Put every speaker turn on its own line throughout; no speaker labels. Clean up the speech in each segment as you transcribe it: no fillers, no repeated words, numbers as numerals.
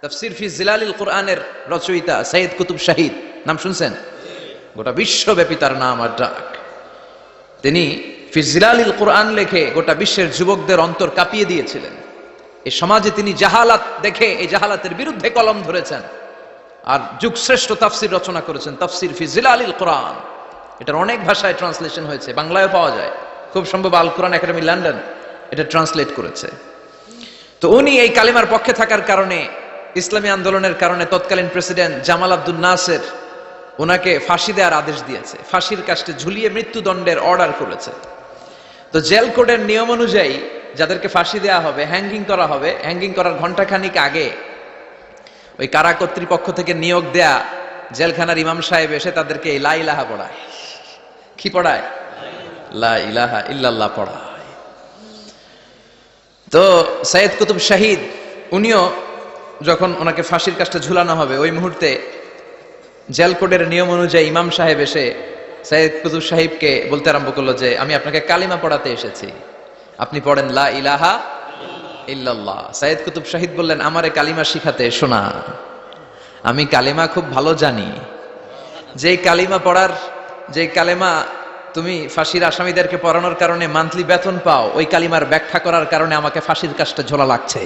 তাফসীর ফি জিলালিল কোরআনের রচয়িতা সাইয়েদ কুতুব শাহিদ, নাম শুনছেন? গোটা বিশ্বব্যাপী তার নাম আর ডাক। তিনি ফি জিলালিল কোরআন লেখে গোটা বিশ্বের যুবকদের অন্তর কাঁপিয়ে দিয়েছিলেন। এই সমাজে তিনি জাহালাত দেখে এই জাহালাতের বিরুদ্ধে কলম ধরেছেন আর যুগশ্রেষ্ঠ তাফসীর রচনা করেছেন, তাফসীর ফি জিলালিল কোরআন। এটার অনেক ভাষায় ট্রান্সলেশন হয়েছে, বাংলায়ও পাওয়া যায়, খুব সম্ভব আল কোরআন একাডেমি লন্ডন এটা ট্রান্সলেট করেছে। তো উনি এই কালিমার পক্ষে থাকার কারণে, ইসলামী আন্দোলনের কারণে তৎকালীন প্রেসিডেন্ট জামাল আব্দুল নাসের ওনাকে ফাঁসি দেওয়ার আদেশ দিয়েছে, ফাঁসির কাস্টে ঝুলিয়ে মৃত্যুদণ্ডের অর্ডার করেছে। তো জেল কোডের নিয়ম অনুযায়ী যাদেরকে ফাঁসি দেওয়া হবে, হ্যাঙ্গিং করা হবে, হ্যাঙ্গিং করার ঘন্টাখানিক আগে ওই কারা কর্তৃপক্ষ থেকে নিয়োগ দেয়া জেলখানার ইমাম সাহেব এসে তাদেরকে লা ইলাহা পড়ায়। কি পড়ায়? লা ইলাহা ইল্লাল্লাহ পড়ায়। তো সাইয়েদ কুতুব শাহিদ উনিও যখন ওনাকে ফাঁসির কাস্টে ঝুলানো হবে, ওই মুহূর্তে জেল কোডের নিয়ম অনুযায়ী ইমাম সাহেব এসে সাইয়েদ কুতুব সাহিবকে বলতে আরম্ভ করলো যে আমি আপনাকে কালিমা পড়াতে এসেছি, আপনি পড়েন লা ইলাহা ইল্লাল্লাহ। সাইয়েদ কুতুব শাহিদ বললেন, আমারে কালিমা শিখাতে এসো না, আমি কালিমা খুব ভালো জানি। যে কালিমা তুমি ফাঁসির আসামিদেরকে পড়ানোর কারণে মান্থলি বেতন পাও, ওই কালিমার ব্যাখ্যা করার কারণে আমাকে ফাঁসির কাস্টে ঝোলা লাগছে।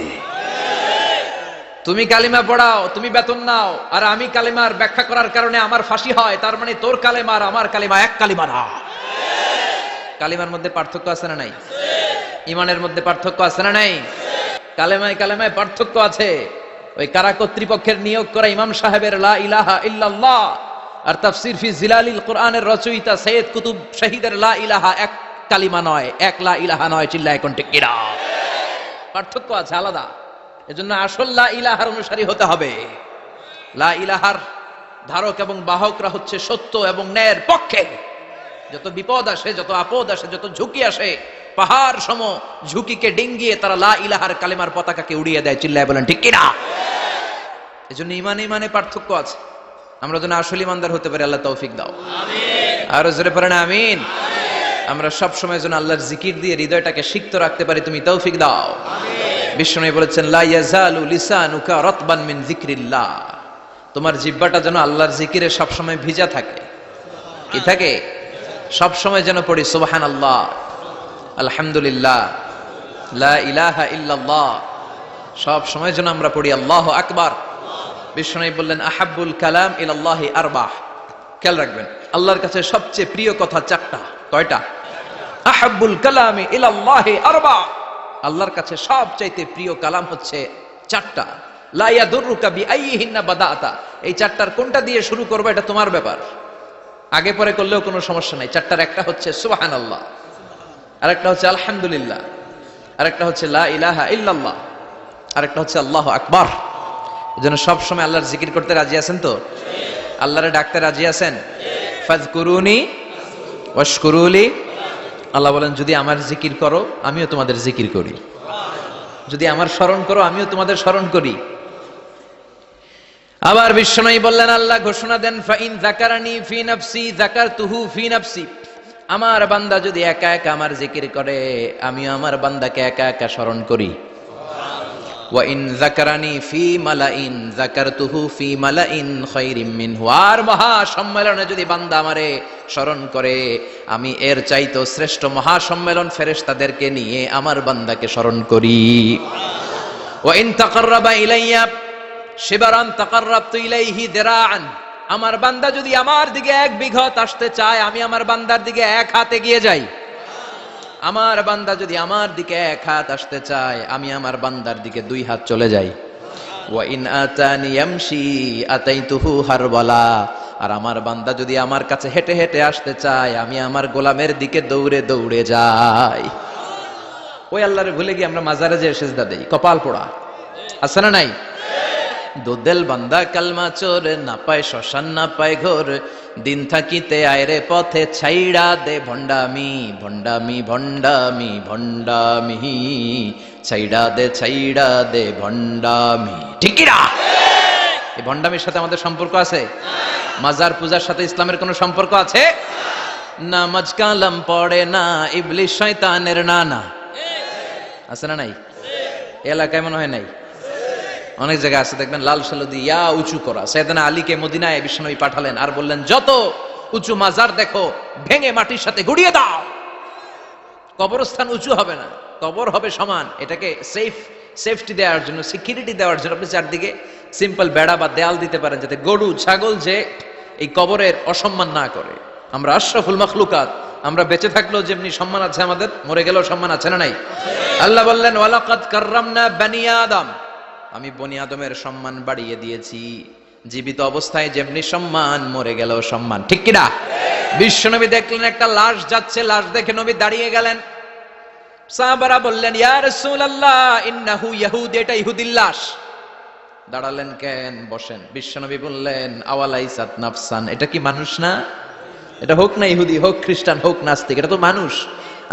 তুমি কালিমা পড়াও, তুমি বেতন নাও, আর আমি কালিমার ব্যাখ্যা করার কারণে আমার ফাঁসি হয়, তার মানে তোর কালিমা আর আমার কালিমা এক কালিমা না। কালিমার মধ্যে পার্থক্য আছে না নাই? ইমানের মধ্যে পার্থক্য আছে না নাই? কালেমায় পার্থক্য আছে। ওই কারা কর্তৃপক্ষের নিয়োগ করা ইমাম সাহেবের লা ইলাহা ইল্লাল্লাহ আর তাফসীর ফি জিলালিল কোরআনের রচয়িতা সাইয়েদ কুতুব শাহিদের লা ইলাহা এক কালিমা নয়, এক লা ইলাহা নয়। চিল্লায় কোন ঠিক কিনা? পার্থক্য আছে, আলাদা। এজন্য আসল লা ইলাহার অনুসারী হতে হবে। লা ইলাহার ধারক এবং বাহকরা হচ্ছে সত্য এবং ন্যায়ের পক্ষে। যত বিপদ আসে, যত আপদ আসে, যত ঝুঁকি আসে, পাহাড় সম ঝুঁকিকে ডিঙ্গিয়ে তারা লা ইলাহার কালিমার পতাকাকে উড়িয়ে দেয়। চিল্লায় বলেন ঠিক কিনা? এজন্য ইমানে পার্থক্য আছে। আমরা যেন আসল ইমানদার হতে পারি, আল্লাহ তৌফিক দাও। আমিন। আর জোরে পড়েন আমিন। আমরা সব সময় যেন আল্লাহর জিকির দিয়ে হৃদয়টাকে সিক্ত রাখতে পারি, তুমি তৌফিক দাও। আমিন। বিশ্বনবী বলেছেন, লা ইয়াজালু লিসানুকা রাতবান মিন যিকরিল্লাহ। তোমার জিহ্বাটা যেন আল্লাহর জিকিরে সব সময় ভিজা থাকে। কি থাকে? সব সময় যেন পড়ি সুবহানাল্লাহ, আলহামদুলিল্লাহ, লা ইলাহা ইল্লাল্লাহ। সব সময় যেন আমরা পড়ি আল্লাহু আকবার। বিশ্বনবী বললেন, আহাব্বুল কালাম ইলাল্লাহি আরবাহ। খেয়াল রাখবেন, আল্লাহর কাছে সবচেয়ে প্রিয় কথা চারটা। কয়টা? আহাব্বুল কালামি ইলাল্লাহি আরবাহ। আল্লাহর কাছে সবচাইতে প্রিয় কালাম হচ্ছে চারটা। লা ইয়াদুররুকা বিআইয়িহিন্না বাদাতা। এই চারটার কোনটা দিয়ে শুরু করবে এটা তোমার ব্যাপার, আগে পরে করলেও কোনো সমস্যা নাই। চারটার একটা হচ্ছে সুবহানাল্লাহ, আরেকটা হচ্ছে আলহামদুলিল্লাহ, আরেকটা হচ্ছে লা ইলাহা ইল্লাল্লাহ, আরেকটা হচ্ছে আল্লাহু আকবার। এজন্য সব সময় আল্লাহর জিকির করতে রাজি আছেন তো? আল্লাহরে ডাকতে রাজি আছেন? ফাযকুরুনি ওয়াশকুরুলি। আল্লাহ বলেন, যদি আমার জিকির করো আমিও তোমাদের জিকির করি, যদি আমার স্মরণ করো আমিও তোমাদের স্মরণ করি। আবার বিশ্বনবী বললেন, আল্লাহ ঘোষণা দেন, ফাইন যাকারানি ফি নাফসি যাকারতুহু ফি নাফসি। আমার বান্দা যদি একা একা আমার জিকির করে আমিও আমার বান্দাকে একা একা স্মরণ করি। ওয়া ইন যাকারানি ফি মালাইন যাকারতুহু ফি মালাইন খায়রিম মিনহু। আর মহা সম্মেলনে যদি বান্দা আমারে স্মরণ করে আমি এর চাইতে শ্রেষ্ঠ মহা সম্মেলন ফেরেশতাদেরকে নিয়ে আমার বান্দাকে স্মরণ করি। ওয়া ইন তাকাররাবা ইলাইয়া শিবরান তাকাররাবতু ইলাইহি দিরাআন। আমার বান্দা যদি আমার দিকে এক বিঘত আসতে চায় আমি আমার বান্দার দিকে এক হাত এগিয়ে যাই। আমার বান্দা যদি আমার দিকে এক হাত আসতে চায় আমি আমার বান্দার দিকে দুই হাত চলে যাই। ওয়া ইন আতানি ইয়ামশি আতাইতুহু হারওয়ালা। আর আমার বান্দা যদি আমার কাছে হেঁটে হেঁটে আসতে চায় আমি আমার গোলামের দিকে দৌড়ে দৌড়ে যাই। ওই আল্লাহরে ভুলে গিয়ে আমরা মাজারে যে সিজদা দেই, কপাল পোড়া। আছে না নাই? দুদেল বান্দা কালমা চোর, না পায় শ্মশান না পায় ঘোর, দিন থাকিতে আয়রে পথে ছাইড়া দে ভণ্ডামি ভণ্ডামি ভণ্ডামি ভণ্ডামি, ছাইড়া দে ভণ্ডামি। ঠিক না? এই ভণ্ডামির সাথে আমাদের সম্পর্ক আছে? মাজার পূজার সাথে ইসলামের কোনো সম্পর্ক আছে? নামাজ কালাম পড়ে না ইবলিশ শয়তানের নানা। আছে না নাই? এলাকায় মনে হয় নাই। অনেক জায়গায় আছে দেখবেন লাল সালুদি ইয়া উঁচু করা। সাইয়েদনা আলীকে মদিনায় বিশ্বনবী পাঠালেন আর বললেন, যত উঁচু মাজার দেখো ভেঙে মাটির সাথে গুড়িয়ে দাও। কবরস্থান উঁচু হবে না, কবর হবে সমান। এটাকে সেফটি দেওয়ার জন্য, সিকিউরিটি দেওয়ার জন্য আপনি চারদিকে সিম্পল বেড়া বা দেয়াল দিতে পারেন, যাতে গরু ছাগল যে এই কবরের অসম্মান না করে। আমরা আশরাফুল মাখলুকাত, আমরা বেঁচে থাকলেও যেমনি সম্মান আছে আমাদের, মরে গেলেও সম্মান আছে না নাই? আল্লাহ বললেন, ওয়ালাকাদ কাররামনা বানি আদম, আমি বনি আদমের সম্মান বাড়িয়ে দিয়েছি। জীবিত অবস্থায় যেমনি সম্মান, মরে গেলেও সম্মান, ঠিক কিনা? বিশ্বনবী দেখলেন একটা লাশ যাচ্ছে, লাশ দেখে নবী দাঁড়িয়ে গেলেন। সাহাবারা বললেন, ইয়া রাসূলুল্লাহ ইন্নাহু ইয়াহুদি, এটা ইহুদির লাশ। দাঁড়ালেন কেন? বসেন। বিশ্বনবী বললেন, আওয়ালাইসাত নাফসান, এটা কি মানুষ না? এটা হোক না ইহুদি, হোক খ্রিস্টান, হোক নাস্তিক, এটা তো মানুষ।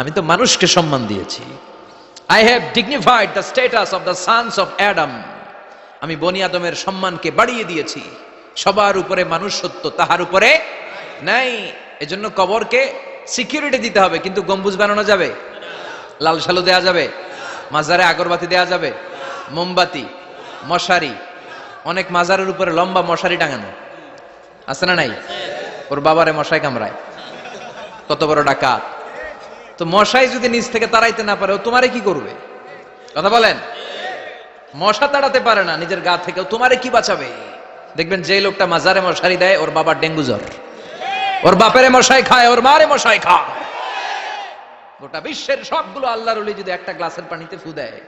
আমি তো মানুষকে সম্মান দিয়েছি। I have dignified the status of the sons of Adam. আমি বনি আদমের সম্মানকে বাড়িয়ে দিয়েছি। সবার উপরে মানুষ সত্য, তাহার উপরে নাই। এজন্য কবরকে সিকিউরিটি দিতে হবে, কিন্তু গম্বুজ বানানো যাবে? লাল সালু দেয়া যাবে? মাজারে আগরবাতি দেয়া যাবে? মোমবাতি, মশারি, অনেক মাজারের উপরে লম্বা মশারি টাঙানো আছে না নাই? ওর বাবারে মশাই কামড়ায়, কত বড় ডাকাত। তো মশাই যদি নিচ থেকে তাড়াইতে না পারে, ও তোমারে কি করবে? কথা বলেন। মশা তাড়াতে পারে না নিজের গা থেকে, তোমারে কি বাঁচাবে? দেখবেন যে লোকটা মাজারে মশারি দেয়, ওর বাবার ডেঙ্গু জ্বর, ওর বাপেরে মশাই খায়, ওর মারে মশাই খায়। গোটা বিশ্বের সবগুলো আল্লাহর ওলি যদি একটা গ্লাসের পানিতে ফু দেয়,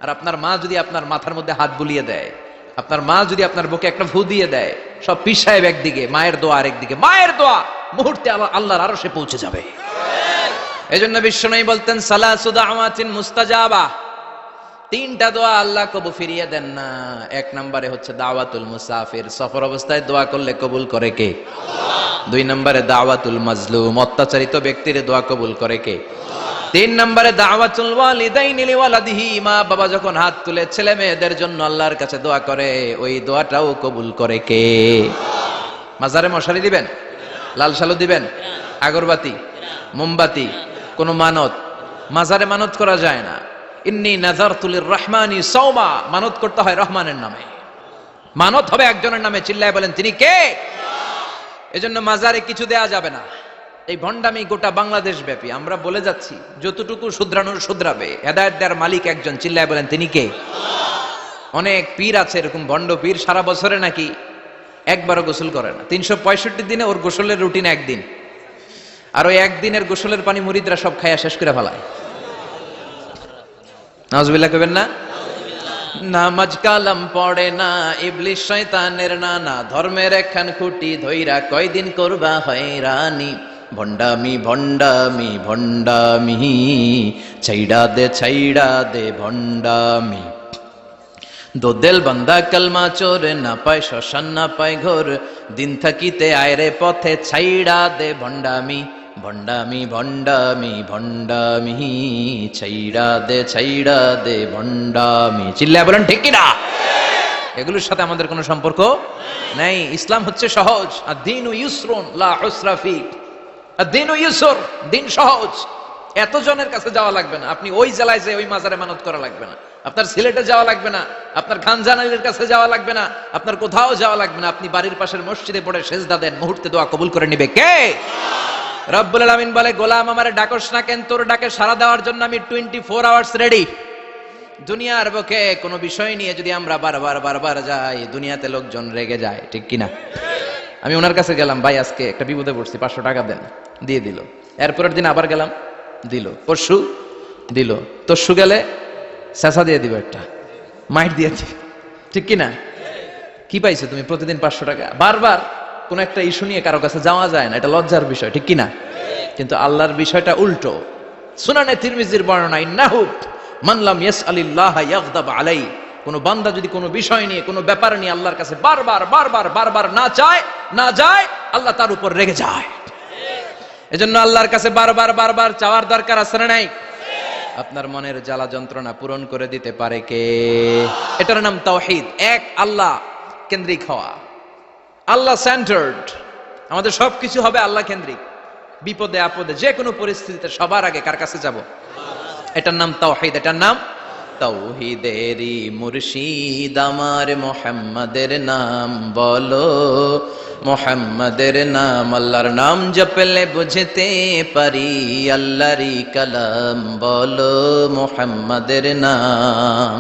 আর আপনার মা যদি আপনার মাথার মধ্যে হাত বুলিয়ে দেয়, আপনার মা যদি আপনার বুকে একটা ফু দিয়ে দেয়, সব পীর সাহেব একদিকে, মায়ের দোয়া আরেকদিকে। মায়ের দোয়া মুহূর্তে আল্লাহর আরশে পৌঁছে যাবে। এজন্য বিশ্বনবী বলতেন, সালাসু দাওয়াতিন মুস্তাজাবা, তিনটা দোয়া আল্লাহ কবুল ফিরিয়ে দেন না। এক নম্বরে হচ্ছে দাওয়াতুল মুসাফির, সফর অবস্থায় দোয়া করলে কবুল করে কে? আল্লাহ। দুই নম্বরে দাওয়াতুল মাজলুম, অত্যাচারিত ব্যক্তির দোয়া কবুল করে কে? তিন নম্বরে দাওয়াতুল ওয়ালিদাইনি লিওয়ালাদিহি, মা বাবা যখন হাত তুলে ছেলে মেয়েদের জন্য আল্লাহর কাছে দোয়া করে, ওই দোয়াটাও কবুল করে কে? মাজারে মশারি দিবেন? লাল সালু দিবেন? আগরবাতি, মোমবাতি, কোন মানত? মাজারে মানত করা যায় না। ইন্নী নাযারতু লিররহমানি সাওমা, মানত করতে হয় রহমানের নামে। মানত হবে একজনের নামে, চিল্লায় বলেন তিনি কে? এজন্য মাজারে কিছু দেয়া যাবে না। এই ভণ্ডামি গোটা বাংলাদেশ ব্যাপী, আমরা বলে যাচ্ছি যতটুকু শুধরানোর শুধরাবে। হেদায়েত দেওয়ার মালিক একজন, চিল্লায় বলেন তিনি কে? অনেক পীর আছে এরকম ভণ্ড পীর, সারা বছরে নাকি একবারও গোসল করে না। 365 দিনে ওর গোসলের রুটিন একদিন, আর ওই একদিনের গোসলের পানি মুরিদরা সব খাইয়া শেষ করে ফেলায়। নাউজুবিল্লাহ কইবেন না? নামাজ কালাম পড়ে না, ইবলিস শয়তানের নানা, ধর্মের একখান খুঁটি ধইরা কয়দিন করবা হয়রানি। ভণ্ডামি ভণ্ডামি ভণ্ডামি, ছাইড়া দে ভণ্ডামি। দোদেল বান্দা কালমা চোর, না পায় শ্মশান না পায় ঘোর, দিন থাকিতে আয়রে পথে ছাইড়া দে ভণ্ডামি। ভণ্ডামি ভণ্ডামি ভণ্ডামি, ছাইড়া দে ভণ্ডামি। চিল্লায় বলেন ঠিক কিনা? এগুলোর সাথে আমাদের কোনো সম্পর্ক নাই। ইসলাম হচ্ছে সহজ। আদ-দীনু ইউসরুন লা উসরা ফি, আদ-দীনু ইউসর, দিন সহজ। এত জনের কাছে যাওয়া লাগবে না, আপনি ওই জেলায় যে ওই মাজারে মানত করা লাগবে না, আপনার সিলেটে যাওয়া লাগবে না, আপনার খানজানালির কাছে যাওয়া লাগবে না, আপনার কোথাও যাওয়া লাগবে না। আপনি বাড়ির পাশের মসজিদে পড়ে সেজদা দেন, মুহূর্তে দোয়া কবুল করে নিবে কে? রব্বুল আলামিন বলে, গোলাম আমারে ডাকস না কেন? তোর ডাকে সাড়া দেওয়ার জন্য আমি 24 আওয়ার্স রেডি। দুনিয়ার বুকে কোনো বিষয় নিয়ে যদি আমরা বারবার যাই, দুনিয়াতে লোকজন রেগে যায়, ঠিক কিনা? আমি ওনার কাছে গেলাম, ভাই আজকে একটা বিপদে পড়ছি, 500 টাকা দেন, দিয়ে দিল। এরপরের দিন আবার গেলাম, দিল। পরশু দিল, তরশু গেলে চেঁচা দিয়ে দিব, একটা মাইট দিয়ে দিব, ঠিক কিনা? কি পাইছো তুমি? প্রতিদিন 500 টাকা। বারবার কোন একটা ইস্যু নিয়ে কারো কাছে যাওয়া যায় না, এটা লজ্জার বিষয়, ঠিক কিনা? কিন্তু আল্লাহর বিষয়টা উল্টো। সুনানে তিরমিজির বর্ণনা, ইন্নাহু মান লাম ইয়াসআলিল্লাহ ইয়াগদাব আলাই, কোন বান্দা যদি কোনো বিষয় নিয়ে, কোনো ব্যাপার নিয়ে আল্লাহর কাছে বারবার না যায়, আল্লাহ তার উপর রেগে যায়। এজন্য আল্লাহর কাছে বারবার চাওয়ার দরকার আছে না নাই? আপনার মনের জ্বালা যন্ত্রণা পূরণ করে দিতে পারে কে? এটার নাম তাওহীদ। এক আল্লাহ কেন্দ্রিক হওয়া, আল্লাহ সেন্টার্ড। আমাদের সবকিছু হবে আল্লাহ কেন্দ্রিক। বিপদে আপদে যে কোনো পরিস্থিতিতে সবার আগে কার কাছে যাব? এটার নাম তাওহীদ, এটার নাম তাওহীদেরই মুর্শিদ আমার মুহাম্মাদের নাম বলো, মুহাম্মাদের নাম। আল্লাহর নাম জপলে বুঝতে পারি আল্লাহরই কালাম বলো, মুহাম্মাদের নাম।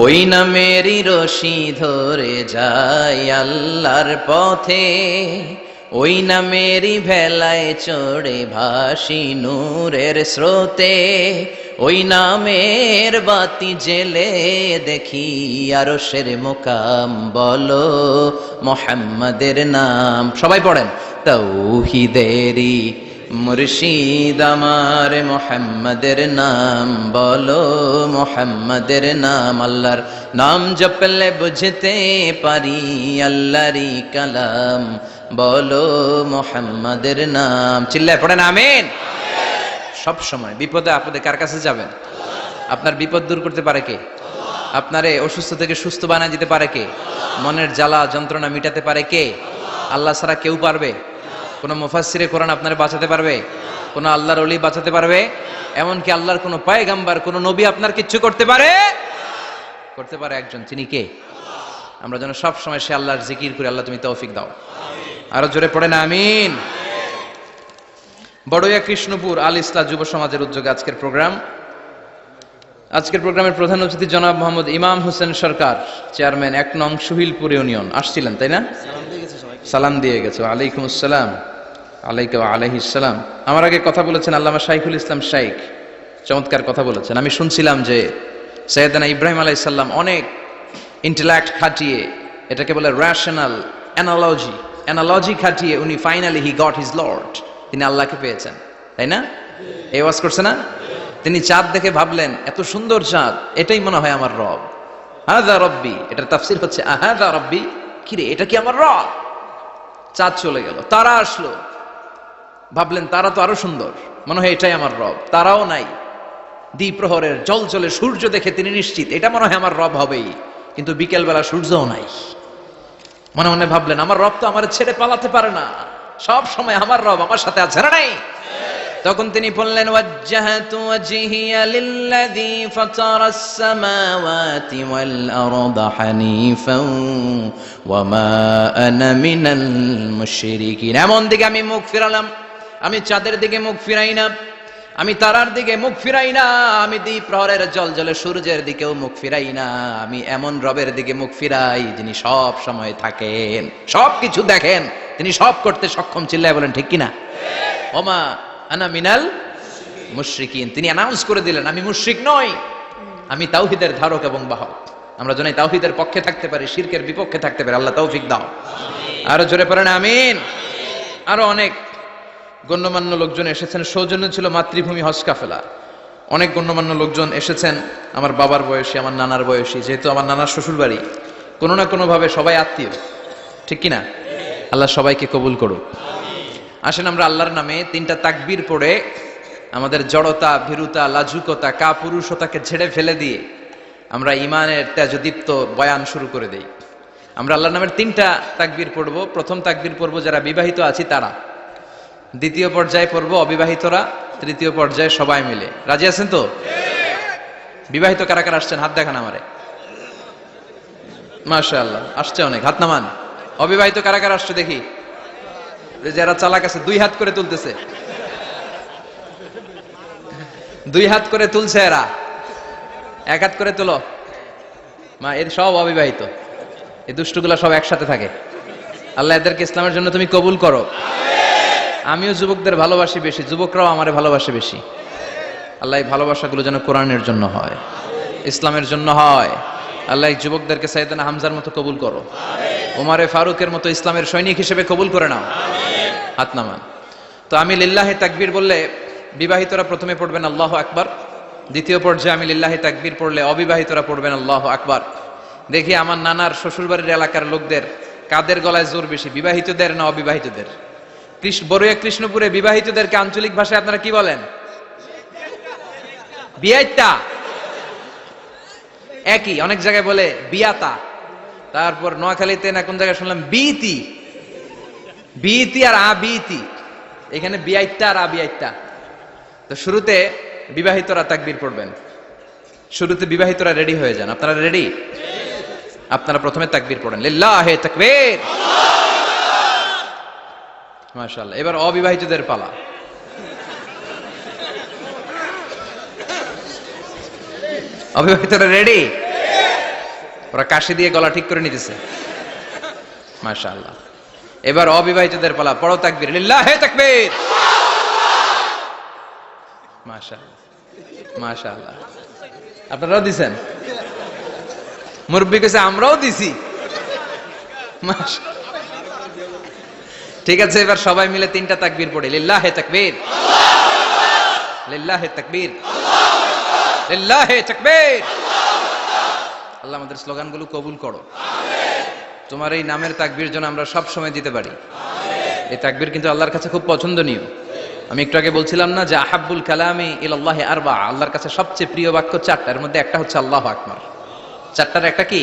ওই নামেরই রশি ধরে যায় আল্লাহর পথে, ওই নামেরই ভেলায় চড়ে ভাসি নূরের স্রোতে, ওই নামের বাতি জেলে দেখি আরশের মুকাম বলো, মুহাম্মাদের নাম। সবাই পড়েন, তাওহীদেরই মুর্শিদ আমার মুহাম্মাদের নাম বলো, মুহাম্মাদের নাম। আল্লাহর নাম জপলে বুঝতে পারি আল্লাহরই কালাম বলো, মুহাম্মাদের নাম। চিল্লায় পড়েন আমিন। সব সময় বিপদে আপদে কার কাছে যাবেন? আপনার বিপদ দূর করতে পারে কে? আপনারে অসুস্থ থেকে সুস্থ বানায় দিতে পারে কে? মনের জ্বালা যন্ত্রণা মিটাতে পারে কে? আল্লাহ ছাড়া কেউ পারবে? কোন মুফাসসিরে কোরআন আপনারে বাঁচাতে পারবে? কোন আল্লাহর ওলি বাঁচাতে পারবে? এমনকি আল্লাহর কোন পয়গাম্বার কোন নবী আপনার কিচ্ছু করতে পারে? করতে পারে একজন, তিনি কে? আমরা যেন সব সময় সে আল্লাহর জিকির করি। আল্লাহ তুমি তৌফিক দাও। আরো জোরে পড়েন আমিন। বড়ইয়া কৃষ্ণপুর আল ইসলাহ যুব সমাজের উদ্যোগে আজকের প্রোগ্রামের প্রধান অতিথি জনাব মোহাম্মদ ইমাম হোসেন সরকার, চেয়ারম্যান ১ নং সুহিলপুর ইউনিয়ন আসছিলেন, তাই না? সালাম দিয়ে গেছে। ওয়ালাইকুম আসসালাম। আলাইকা ওয়া আলাইহিস সালাম। আমার আগে কথা বলেছেন আল্লামা শাইখুল ইসলাম শাইখ, চমৎকার কথা বলেছেন। আমি শুনছিলাম যে সৈয়দনা ইব্রাহিম আলাইহিস সালাম অনেক ইন্টেলেক্ট খাটিয়ে, এটাকে বলে রেশনাল অ্যানালজি খাটিয়ে উনি finally he got his Lord, তিনি আল্লাহকে পেয়েছেন, তাই না? এই ওয়াজ করছে না? তিনি চাঁদ দেখে ভাবলেন এত সুন্দর চাঁদ, এটাই মনে হয় আমার রব। হাযা রব্বি, এটার তাফসীর হচ্ছে আহাযা রব্বি, কি রে এটা কি আমার রব? চাঁদ চলে গেল, তারা আসলো, ভাবলেন তারা তো আরো সুন্দর, মনে হয় এটাই আমার রব। তারাও নাই, দ্বিপ্রহরের জলজলে সূর্য দেখে তিনি নিশ্চিত এটা মনে হয় আমার রব হবেই। কিন্তু বিকেল বেলা সূর্যও নাই। মনে মনে ভাবলেন আমার রব তো আমার ছেড়ে পালাতে পারে না, সব সময় আমার রব আমার সাথে আছে না নাই? তখন তিনি বললেন ওয়াজ্জাহাতু ওয়াজহিয়া লিল্লাযী ফাতারাস সামাওয়াতি ওয়াল আরদা হানিফান ওয়া মা আনা মিনাল মুশরিকিন। এমন দিকে আমি মুখ ফিরালাম, আমি চাঁদের দিকে মুখ ফিরাই না, আমি তারার দিকে মুখ ফিরাই না, আমি দ্বিপ্রহরের জলজলে সূর্যের দিকেও মুখ ফিরাই না। আমি এমন রবের দিকে মুখ ফিরাই যিনি সব সময় থাকেন, সব কিছু দেখেন, তিনি সব করতে সক্ষম। চিল্লায় বলেন ঠিক কিনা? ওমা আনা মিনাল মুশরিকিন, তিনি অ্যানাউন্স করে দিলেন আমি মুশরিক নই, আমি তাওহীদের ধারক এবং বাহক। আমরা যেন তাওহীদের পক্ষে থাকতে পারি, শিরকের বিপক্ষে থাকতে পারি। আল্লাহ তৌফিক দাও। আরো জোরে পড়েন আমিন। আরো অনেক গণ্যমান্য লোকজন এসেছেন। সৌজন্য ছিল মাতৃভূমি হজ কাফেলা, অনেক গণ্যমান্য লোকজন এসেছেন, আমার বাবার বয়সী, আমার নানার বয়সী, যেহেতু আমার নানার শ্বশুর বাড়ি, কোনো না কোনো ভাবে সবাই আত্মীয়, ঠিক কিনা? আল্লাহ সবাইকে কবুল করুক। আসেন আমরা আল্লাহর নামে 3টা তাকবীর পড়ে আমাদের জড়তা, ভীরুতা, লাজুকতা, কাপুরুষতাকে ঝেড়ে ফেলে দিয়ে আমরা ইমানের তেজদীপ্ত বয়ান শুরু করে দেই। আমরা আল্লাহর নামের 3টা তাকবীর পড়বো। প্রথম তাকবীর পড়বো যারা বিবাহিত আছি তারা, দ্বিতীয় পর্যায়ে পড়বো অবিবাহিতরা, তৃতীয় পর্যায়ে সবাই মিলে। রাজি আছেন তো? বিবাহিত কারা কারা আসছেন হাত দেখান আমারে। মাশাআল্লাহ, আসছে অনেক, হাত নামান। অবিবাহিত কারা কারা আসছে দেখি? যারা চালাক আছে 2 হাত করে তুলতেছে, 2 হাত করে তুলছে এরা, 1 হাত করে তুলো। মা এর সব অবিবাহিত, এই দুষ্টগুলা সব একসাথে থাকে। আল্লাহ এদেরকে ইসলামের জন্য তুমি কবুল করো। আমিও যুবকদের ভালোবাসি বেশি, যুবকরাও আমারে ভালোবাসে বেশি। আল্লাহ এই ভালোবাসাগুলো যেন কোরআনের জন্য হয়, ইসলামের জন্য হয়। আল্লাহ এই যুবকদেরকে সাইয়েদনা হামজার মতো কবুল করো, ওমরে ফারুকের মতো ইসলামের সৈনিক হিসেবে কবুল করে নাও। হাত নামান। তো আমি লিল্লাহি তাকবীর বললে বিবাহিতরা প্রথমে পড়বেন আল্লাহু আকবার, দ্বিতীয় পর্যায়ে আমি লিল্লাহি তাকবীর পড়লে অবিবাহিতরা পড়বেন আল্লাহু আকবার। দেখি আমার নানার শ্বশুরবাড়ির এলাকার লোকদের কাদের গলায় জোর বেশি, বিবাহিতদের না অবিবাহিতদের? বড়ইয়া কৃষ্ণপুরে বিবাহিতদেরকে আঞ্চলিক ভাষায় আপনারা কি বলেন? বিয়াইতা। একই, অনেক জায়গায় বলে বিয়াতা। তারপর নোয়াখালীতে না কোন জায়গায় শুনলাম বিতি, বিতি আর আবিতি, এখানে বিয়াইতা আর আবিয়াইতা। তো শুরুতে বিবাহিতরা তাকবীর পড়বেন শুরুতে বিবাহিতরা রেডি হয়ে যান। আপনারা রেডি? আপনারা প্রথমে তাকবীর পড়েন, লিল্লাহি তাকবীর, মাশাআল্লাহ। এবার অবিবাহিতদের পালা। অবিবাহিতরা রেডি? ওরা কাশি দিয়ে গলা ঠিক করে নিতেছে, মাশাআল্লাহ। এবার অবিবাহিতদের পালা, পড়ো তাকবীর, লিল্লাহি তাকবীর, মাশাআল্লাহ মাশাআল্লাহ। আপনারাও দিছেন? মুরব্বী কাছে আমরাও দিছি, ঠিক আছে। এবার সবাই মিলে তিনটা তাকবীর পড়ে, লিল্লাহি তাকবীর, লিল্লাহি তাকবীর, লিল্লাহি তাকবীর। আল্লাহ আমাদের স্লোগানগুলো কবুল করো, তোমার এই নামের তাকবীর যেন আমরা সব সময় দিতে পারি। এই তাকবীর কিন্তু আল্লাহর কাছে খুব পছন্দনীয়। আমি একটু আগে বলছিলাম না যে আহাব্বুল কালামি ইলাল্লাহি আরবা, আল্লাহর কাছে সবচেয়ে প্রিয় বাক্য চারটা, এর মধ্যে একটা হচ্ছে আল্লাহু আকবার। চারটার একটা কি?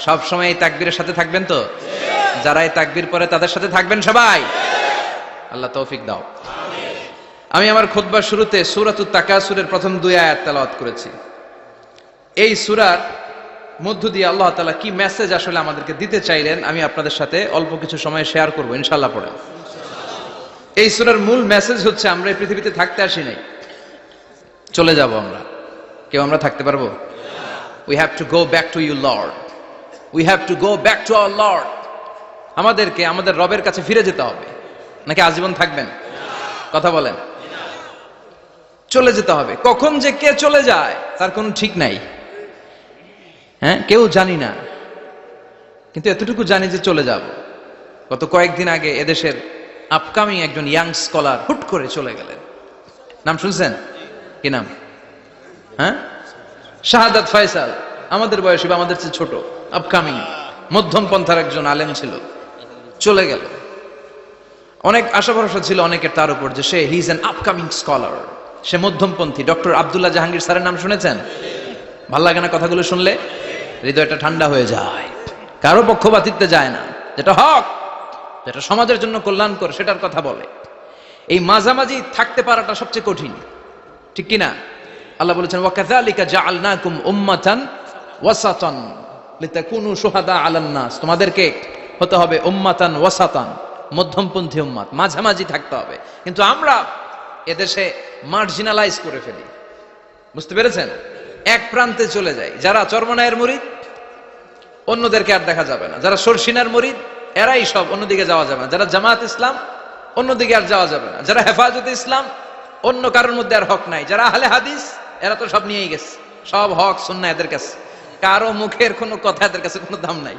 সব সময় এই তাকবীরের সাথে থাকবেন তো? যারা এই তাকবীর পড়ে তাদের সাথে থাকবেন সবাই। আল্লাহ তৌফিক দাও। আমি আমার খুতবার শুরুতে সূরাতুত তাকাসুরের প্রথম 2 আয়াত তেলাওয়াত করেছি। এই সূরার মধ্য দিয়ে আল্লাহ তাআলা কি মেসেজ আসলে আমাদেরকে দিতে চাইলেন আমি আপনাদের সাথে অল্প কিছু সময় শেয়ার করব ইনশাআল্লাহ। পড়ে এই সূরার মূল মেসেজ হচ্ছে আমরা এই পৃথিবীতে থাকতে আসি নাই, চলে যাব আমরা। কেউ আমরা থাকতে পারবো? We have to go back to you Lord, we have to go back to our Lord। আমাদেরকে আমাদের রবের কাছে ফিরে যেতে হবে। নাকি আজীবন থাকবেন? কথা বলেন। চলে যেতে হবে। কখন যে কে চলে যায় তার কোনো ঠিক নাই, হ্যাঁ, কেউ জানি না, কিন্তু এতটুকু জানি যে চলে যাব। গত কয়েকদিন আগে এদেশের আপকামিং একজন ইয়াং স্কলার হুট করে চলে গেলেন। নাম শুনছেন? কি নাম? হ্যাঁ, শাহাদাত ফয়সাল। আমাদের বয়সী বা আমাদের চেয়ে ছোট, আপকামিং মধ্যম পন্থার একজন আলেম ছিল, চলে গেল। অনেক আশা ভরসা ছিল অনেকের তার উপর যে he is an upcoming scholar, সে মধ্যমপন্থী। ডক্টর আব্দুল্লাহ জাহাঙ্গীর স্যারের নাম শুনেছেন? ভাল লাগে না কথাগুলো শুনলে? হৃদয়টা ঠান্ডা হয়ে যায়। কারো পক্ষপাতিত্বে যায় না, যেটা হক, যেটা সমাজের জন্য কল্যাণকর সেটার কথা বলে। এই মাঝামাঝি থাকতে পারাটা সবচেয়ে কঠিন, ঠিক কি না? আল্লাহ বলেছেন ওয়াকাযালিকা জাআলনাকুম উম্মাতান ওয়াসাতান লিতাকুনু শুহাদা আলান নাস। তোমাদেরকে হতে হবে উম্মাতান ওয়াসাতান, মধ্যমপন্থী উম্মাত, মাঝামাঝি থাকতে হবে। কিন্তু আমরা এদেশে মার্জিনালাইজ করে ফেলি, বুঝতে পেরেছেন? এক প্রান্তে চলে যাই। যারা চরমনায়ের মুরিদ অন্যদেরকে আর দেখা যাবে না, যারা সরসিনার মুরিদ এরাই সব, অন্যদিকে যাওয়া যাবে না। যারা জামাত ইসলাম অন্যদিকে আর যাওয়া যাবে না। যারা হেফাজতে ইসলাম অন্য কারোর মধ্যে আর হক নাই। যারা আহলে হাদিস এরা তো সব নিয়েই গেছে, সব হক সুন্নাহ এদের কাছে, কারো মুখের কোনো কথা এদের কাছে কোনো দাম নাই।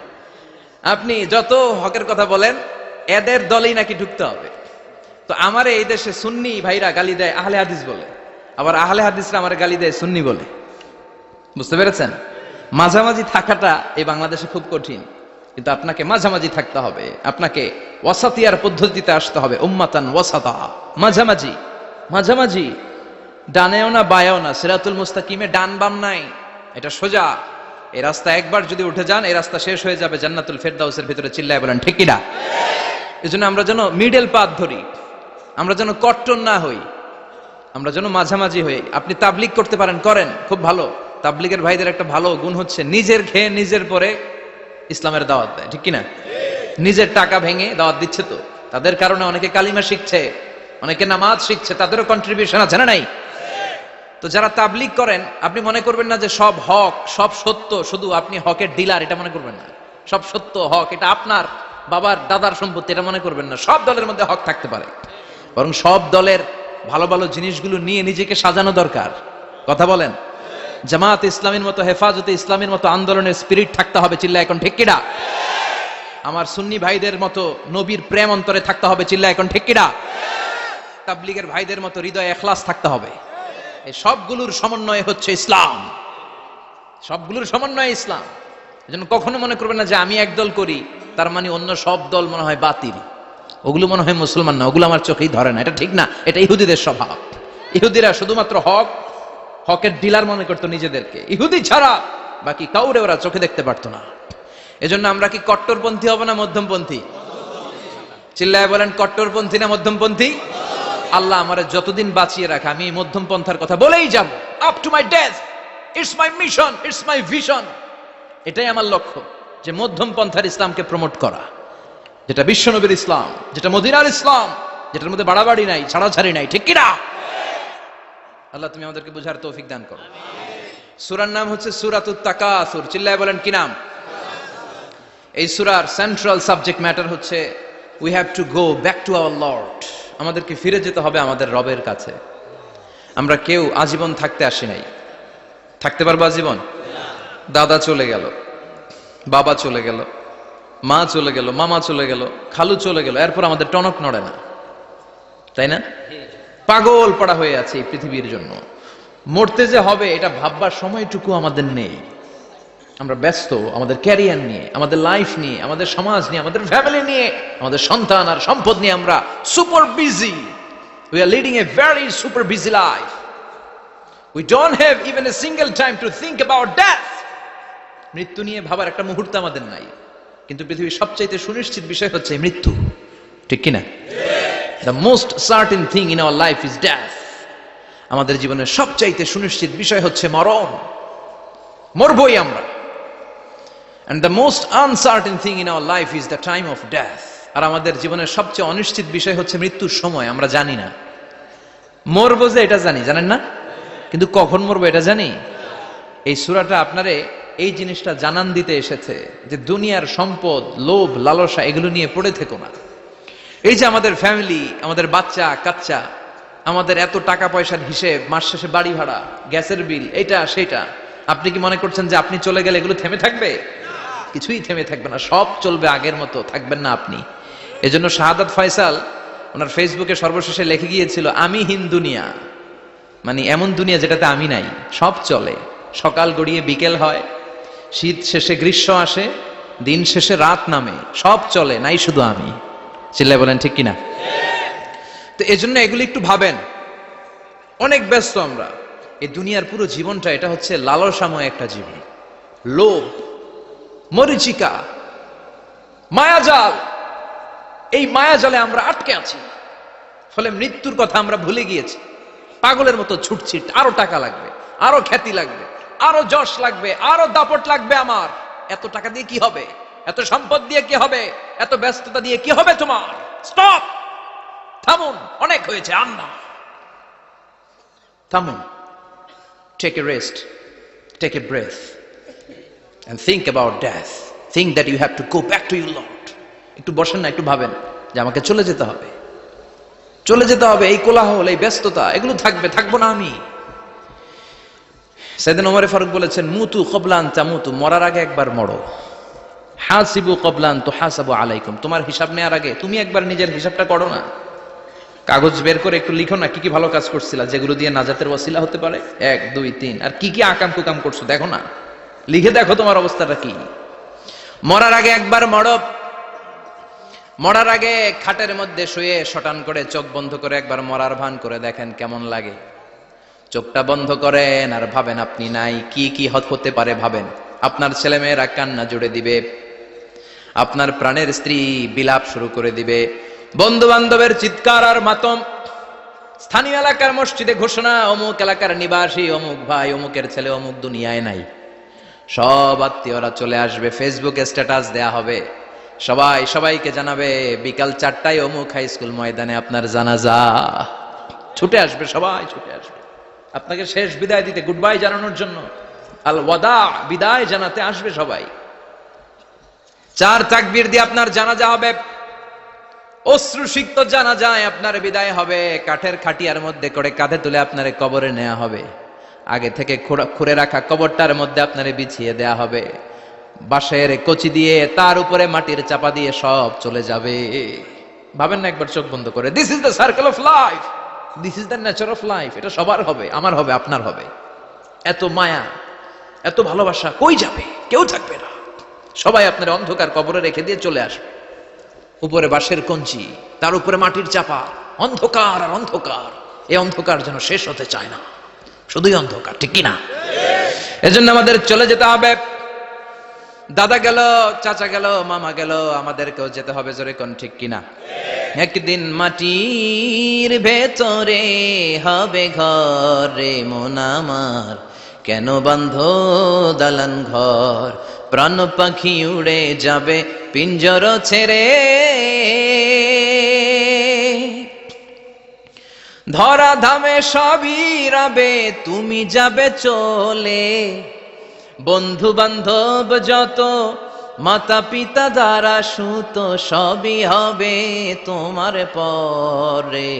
আপনি যত হকের কথা বলেন এদের দলেই নাকি ঢুকতে হবে। তো আমার এই দেশে সুন্নি ভাইরা গালি দেয় আহলে হাদিস বলে, আবার আহলে হাদিসরা আমার গালি দেয় সুন্নি বলে, বুঝতে পেরেছেন? মাঝামাঝি থাকাটা এই বাংলাদেশে খুব কঠিন, কিন্তু আপনাকে মাঝামাঝি থাকতে হবে। আপনাকে ওয়াসাতিয়ার পদ্ধতিতে আসতে হবে, উম্মাতান ওয়াসাতা, মাঝামাঝি। মাঝামাঝি ডানেও না বায়েও না, সিরাতুল মুস্তাকিমে ডান বাম নাই, এটা সোজা। এই রাস্তা একবার যদি উঠে যান এই রাস্তা শেষ হয়ে যাবে জান্নাতুল ফেরদাউসের ভিতরে। চিল্লায় বলেন ঠিক কিনা? এজন্য আমরা যেন মিডল পাথ ধরি, আমরা যেন কট্টর না হই, আমরা যেন মাঝামাঝি হই। আপনি তাবলিগ করতে পারেন, করেন, খুব ভালো। তাবলিগের ভাইদের একটা ভালো গুণ হচ্ছে নিজের খেয়ে নিজের পরে ইসলামের দাওয়াত দেয়, ঠিক কিনা? নিজের টাকা ভেঙে দাওয়াত দিচ্ছে, তো তাদের কারণে অনেকে কালিমা শিখছে, অনেকে নামাজ শিখছে, তাদেরও কন্ট্রিবিউশন আছে না নাই? তো যারা তাবলিগ করেন আপনি মনে করবেন না যে সব হক সব সত্য, শুধু আপনি হকের ডিলার এটা মনে করবেন না। সব সত্য হক এটা আপনার বাবার দাদার সম্পত্তি এটা মনে করবেন না। সব দলের মধ্যে হক থাকতে পারে, বরং সব দলের ভালো ভালো জিনিসগুলো নিয়ে নিজেকে সাজানো দরকার। কথা বলেন। জামাত ইসলামের মতো, হেফাজতে ইসলামের মতো আন্দোলনের স্পিরিট থাকতে হবে, চিল্লা এখন ঠিক কিনা? আমার সুন্নি ভাইদের মতো নবীর প্রেম অন্তরে থাকতে হবে, চিল্লা এখন ঠিক কিনা? তাবলিগের ভাইদের মতো হৃদয়ে ইখলাস থাকতে হবে। এই সবগুলোর সমন্বয় হচ্ছে ইসলাম, সবগুলোর সমন্বয় ইসলাম। এজন্য কখনো মনে করবেন না যে আমি একদল করি তার মানে অন্য সব দল মনে হয় বাতিল, ওগুলো মনে হয় মুসলমান না, ওগুলো আমার চোখেই ধরে না, এটা ঠিক না। এটা ইহুদিদের স্বভাব। ইহুদিরা শুধুমাত্র হকের ডিলার মনে করতো নিজেদেরকে, ইহুদি ছাড়া বাকি কাউরে ওরা চোখে দেখতে পারতো না। এজন্য আমরা কি কট্টরপন্থী হব না মধ্যমপন্থী? চিল্লায় বলেন কট্টরপন্থী না মধ্যমপন্থী? আল্লাহ আমারে যতদিন বাঁচিয়ে রাখে আমি মধ্যম পন্থার কথা বলেই যাব, up to my death. It's my mission, it's my vision. এটাই আমার লক্ষ্য, যে মধ্যম পন্থার ইসলামকে প্রমোট করা, যেটা বিশ্বনবীর ইসলাম, যেটা মদিনার ইসলাম, যেটার মধ্যে বাড়াবাড়ি নাই, ছাড়াছাড়ি নাই, ঠিক কিনা? আল্লাহ তুমি আমাদেরকে বুঝার তৌফিক দান করো। সূরার নাম হচ্ছে সূরাতুত তাকাসুর। চিল্লায় বলেন কি নাম? এই সূরার সেন্ট্রাল সাবজেক্ট ম্যাটার হচ্ছে we have to go back to our Lord. আমাদেরকে ফিরে যেতে হবে আমাদের রবের কাছে। আমরা কেউ আজীবন থাকতে আসি নাই। থাকতে পারবো আজীবন? দাদা চলে গেল, বাবা চলে গেল, মা চলে গেল, মামা চলে গেল, খালু চলে গেল, এরপর আমাদের টনক নড়ে না, তাই না? পাগল পড়া হয়ে আছে এই পৃথিবীর জন্য। মরতে যে হবে এটা ভাববার সময়টুকু আমাদের নেই। আমরা ব্যস্ত আমাদের ক্যারিয়ার নিয়ে, আমাদের লাইফ নিয়ে, আমাদের সমাজ নিয়ে, আমাদের ফ্যামিলি নিয়ে, আমাদের সন্তান আর সম্পদ নিয়ে আমরা super busy. We are leading a very super busy life. We don't have even a single time to think about death. মৃত্যু নিয়ে ভাবার একটা মুহূর্ত আমাদের নাই। কিন্তু পৃথিবীর সবচাইতে সুনিশ্চিত বিষয় হচ্ছে মৃত্যু, ঠিক কিনা? The most certain thing in our life is death. আমাদের জীবনের সবচাইতে সুনিশ্চিত বিষয় হচ্ছে মরণ, মরবই আমরা। And the most uncertain thing in our life is the time of death. আর আমাদের জীবনের সবচেয়ে অনিশ্চিত বিষয় হচ্ছে মৃত্যুর সময়। আমরা জানি না মরবো, যে এটা জানি, জানেন না? কিন্তু কখন মরবো এটা জানি? এই সূরাটা আপনারে এই জিনিসটা জানান দিতে এসেছে যে দুনিয়ার সম্পদ, লোভ, লালসা এগুলো নিয়ে পড়ে থেকো না। এই যে আমাদের ফ্যামিলি, আমাদের বাচ্চা কাচ্চা, আমাদের এত টাকা পয়সার হিসেব, মাস শেষে বাড়ি ভাড়া, গ্যাসের বিল, এটা সেটা, আপনি কি মনে করছেন যে আপনি চলে গেলে এগুলো থেমে থাকবে? কিছুই থেমে থাকবে না, সব চলবে আগের মতো, থাকবেন না আপনি। এজন্য শাহাদাত ফয়সাল ওনার ফেসবুকে সর্বশেষে লিখে গিয়েছিল, আমি হীন দুনিয়া, মানে এমন দুনিয়া যেটাতে আমি নাই। সব চলে, সকাল গড়িয়ে বিকেল হয়, শীত শেষে গ্রীষ্ম আসে, দিন শেষে রাত নামে, সব চলে, নাই শুধু আমি। চিল্লায় বলেন ঠিক কিনা? তো এজন্য এগুলি একটু ভাবেন। অনেক ব্যস্ত আমরা। এই দুনিয়ার পুরো জীবনটা এটা হচ্ছে লালসাময় একটা জীবন। লোভ, মরিচিকা, মায়াজাল, এই মায়াজালে আমরা আটকে আছি। ফলে মৃত্যুর কথা আমরা ভুলে গিয়েছি। পাগলের মতো ছুটছি, আরো টাকা লাগবে, আরো খ্যাতি লাগবে, আরো যশ লাগবে, আরো দাপট লাগবে আমার। এত টাকা দিয়ে কি হবে? এত সম্পদ দিয়ে কি হবে? এত ব্যস্ততা দিয়ে কি হবে তোমার? স্টপ, থামুন, অনেক হয়েছে, আর না। থামুন, take a rest, take a breath and think about death. Think that you have to go back to your Lord. একটু বসেন না, একটু ভাবেন যে আমাকে চলে যেতে হবে, চলে যেতে হবে। এই কোলাহল, এই ব্যস্ততা এগুলো থাকবে, থাকবো না আমি। সাইয়েদনা ওমর ফারুক বলেছেন, মুতু ক্বাবলা আন তামুতু, মরার আগে একবার মরো। হাসিবু ক্বাবলা আন তুহাসাবু আলাইকুম, তোমার হিসাব নেওয়ার আগে তুমি একবার নিজের হিসাবটা করো না। কাগজ বের করে একটু লিখো না, কি কি ভালো কাজ করছিলা, যেগুলো দিয়ে নাজাতের ওয়াসিলা হতে পারে, 1 2 3, আর কি কি আকাম কুকাম করছো দেখো না, লিখে দেখো তোমার অবস্থাটা কি। মরার আগে একবার মরো। মরার আগে খাটের মধ্যে শুয়ে শটান করে চোখ বন্ধ করে একবার মরার ভান করে দেখেন কেমন লাগে। চোখটা বন্ধ করেন আর ভাবেন আপনি নাই, কি কি হতে পারে ভাবেন। আপনার ছেলে মেয়েরা কান্না জুড়ে দিবে, আপনার প্রাণের স্ত্রী বিলাপ শুরু করে দিবে, বন্ধু বান্ধবের চিৎকার আর মাতম, স্থানীয় এলাকার মসজিদে ঘোষণা, অমুক এলাকার নিবাসী অমুক ভাই অমুকের ছেলে অমুক দুনিয়ায় নাই। সব আত্মীয়রা চলে আসবে, ফেসবুকে স্ট্যাটাস দেয়া হবে, সবাই সবাইকে জানাবে বিকাল 4টায় অমুক হাই স্কুল ময়দানে আপনার জানাজা। ছুটে আসবে, সবাই ছুটে আসবে আপনাকে শেষ বিদায় দিতে, গুড বাই জানানোর জন্য, আল ওয়াদা, বিদায় জানাতে আসবে সবাই। 4 তাকবীর দিয়ে আপনার জানাজা হবে, অশ্রুসিক্ত জানাজায় আপনার বিদায় হবে। কাঠের খাটিয়ার মধ্যে করে কাঁধে তুলে আপনার কবরে নেওয়া হবে। আগে থেকে খুঁড়ে রাখা কবরটার মধ্যে আপনারে বিছিয়ে দেয়া হবে। বাঁশের কচি দিয়ে তার উপরে মাটির চাপা দিয়ে সব চলে যাবে। ভাবেন না একবার চোখ বন্ধ করে, this is the circle of life, this is the nature of life. এটা সবার হবে, আমার হবে, আপনার হবে। এত মায়া, এত ভালোবাসা কই যাবে? কেউ থাকবে না, সবাই আপনার অন্ধকার কবরে রেখে দিয়ে চলে আসবে। উপরে বাঁশের কঞ্চি, তার উপরে মাটির চাপা, অন্ধকার আর অন্ধকার। এই অন্ধকার যেন শেষ হতে চায় না, শুধুই অন্ধকার, ঠিক কিনা? এজন্য আমাদের চলে যেতে হবে। দাদা গেল, চাচা গেল, মামা গেল, আমাদেরকেও যেতে হবে, জোরে কোন ঠিক কিনা? একদিন মাটির ভেতরে হবে ঘর রে মন আমার, কেন বান্ধ দালান ঘর, প্রাণ পাখি উড়ে যাবে পিঞ্জর ছেড়ে। ধরা ধামে সবই রবে, তুমি যাবে চলে। বন্ধু বান্ধব যত, মাতা পিতা দ্বারা সুত, সবই হবে তোমার পরে।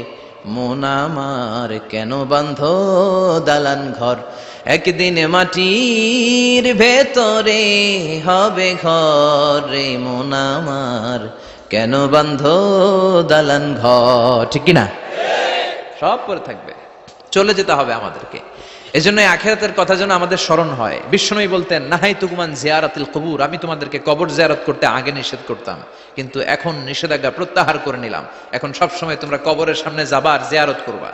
মন আমার কেন বান্ধ দালান ঘর, একদিন মাটির ভেতরে হবে ঘর রে। মন আমার কেন বান্ধ দালান ঘর, ঠিক কিনা? সব পরে থাকবে, চলে যেতে হবে আমাদেরকে। এজন্য আখিরাতের কথা যেন আমাদের স্মরণ হয়। বিশ্বনবী বলতেন, নাহাই তুকুমান জিয়ারাতিল কবুর, আমি তোমাদেরকে কবর জিয়ারত করতে আগে নিষেধ করতাম, কিন্তু এখন নিষেধাজ্ঞা প্রত্যাহার করে নিলাম। এখন সব সময় তোমরা কবরের সামনে যাবা আর জিয়ারত করবা।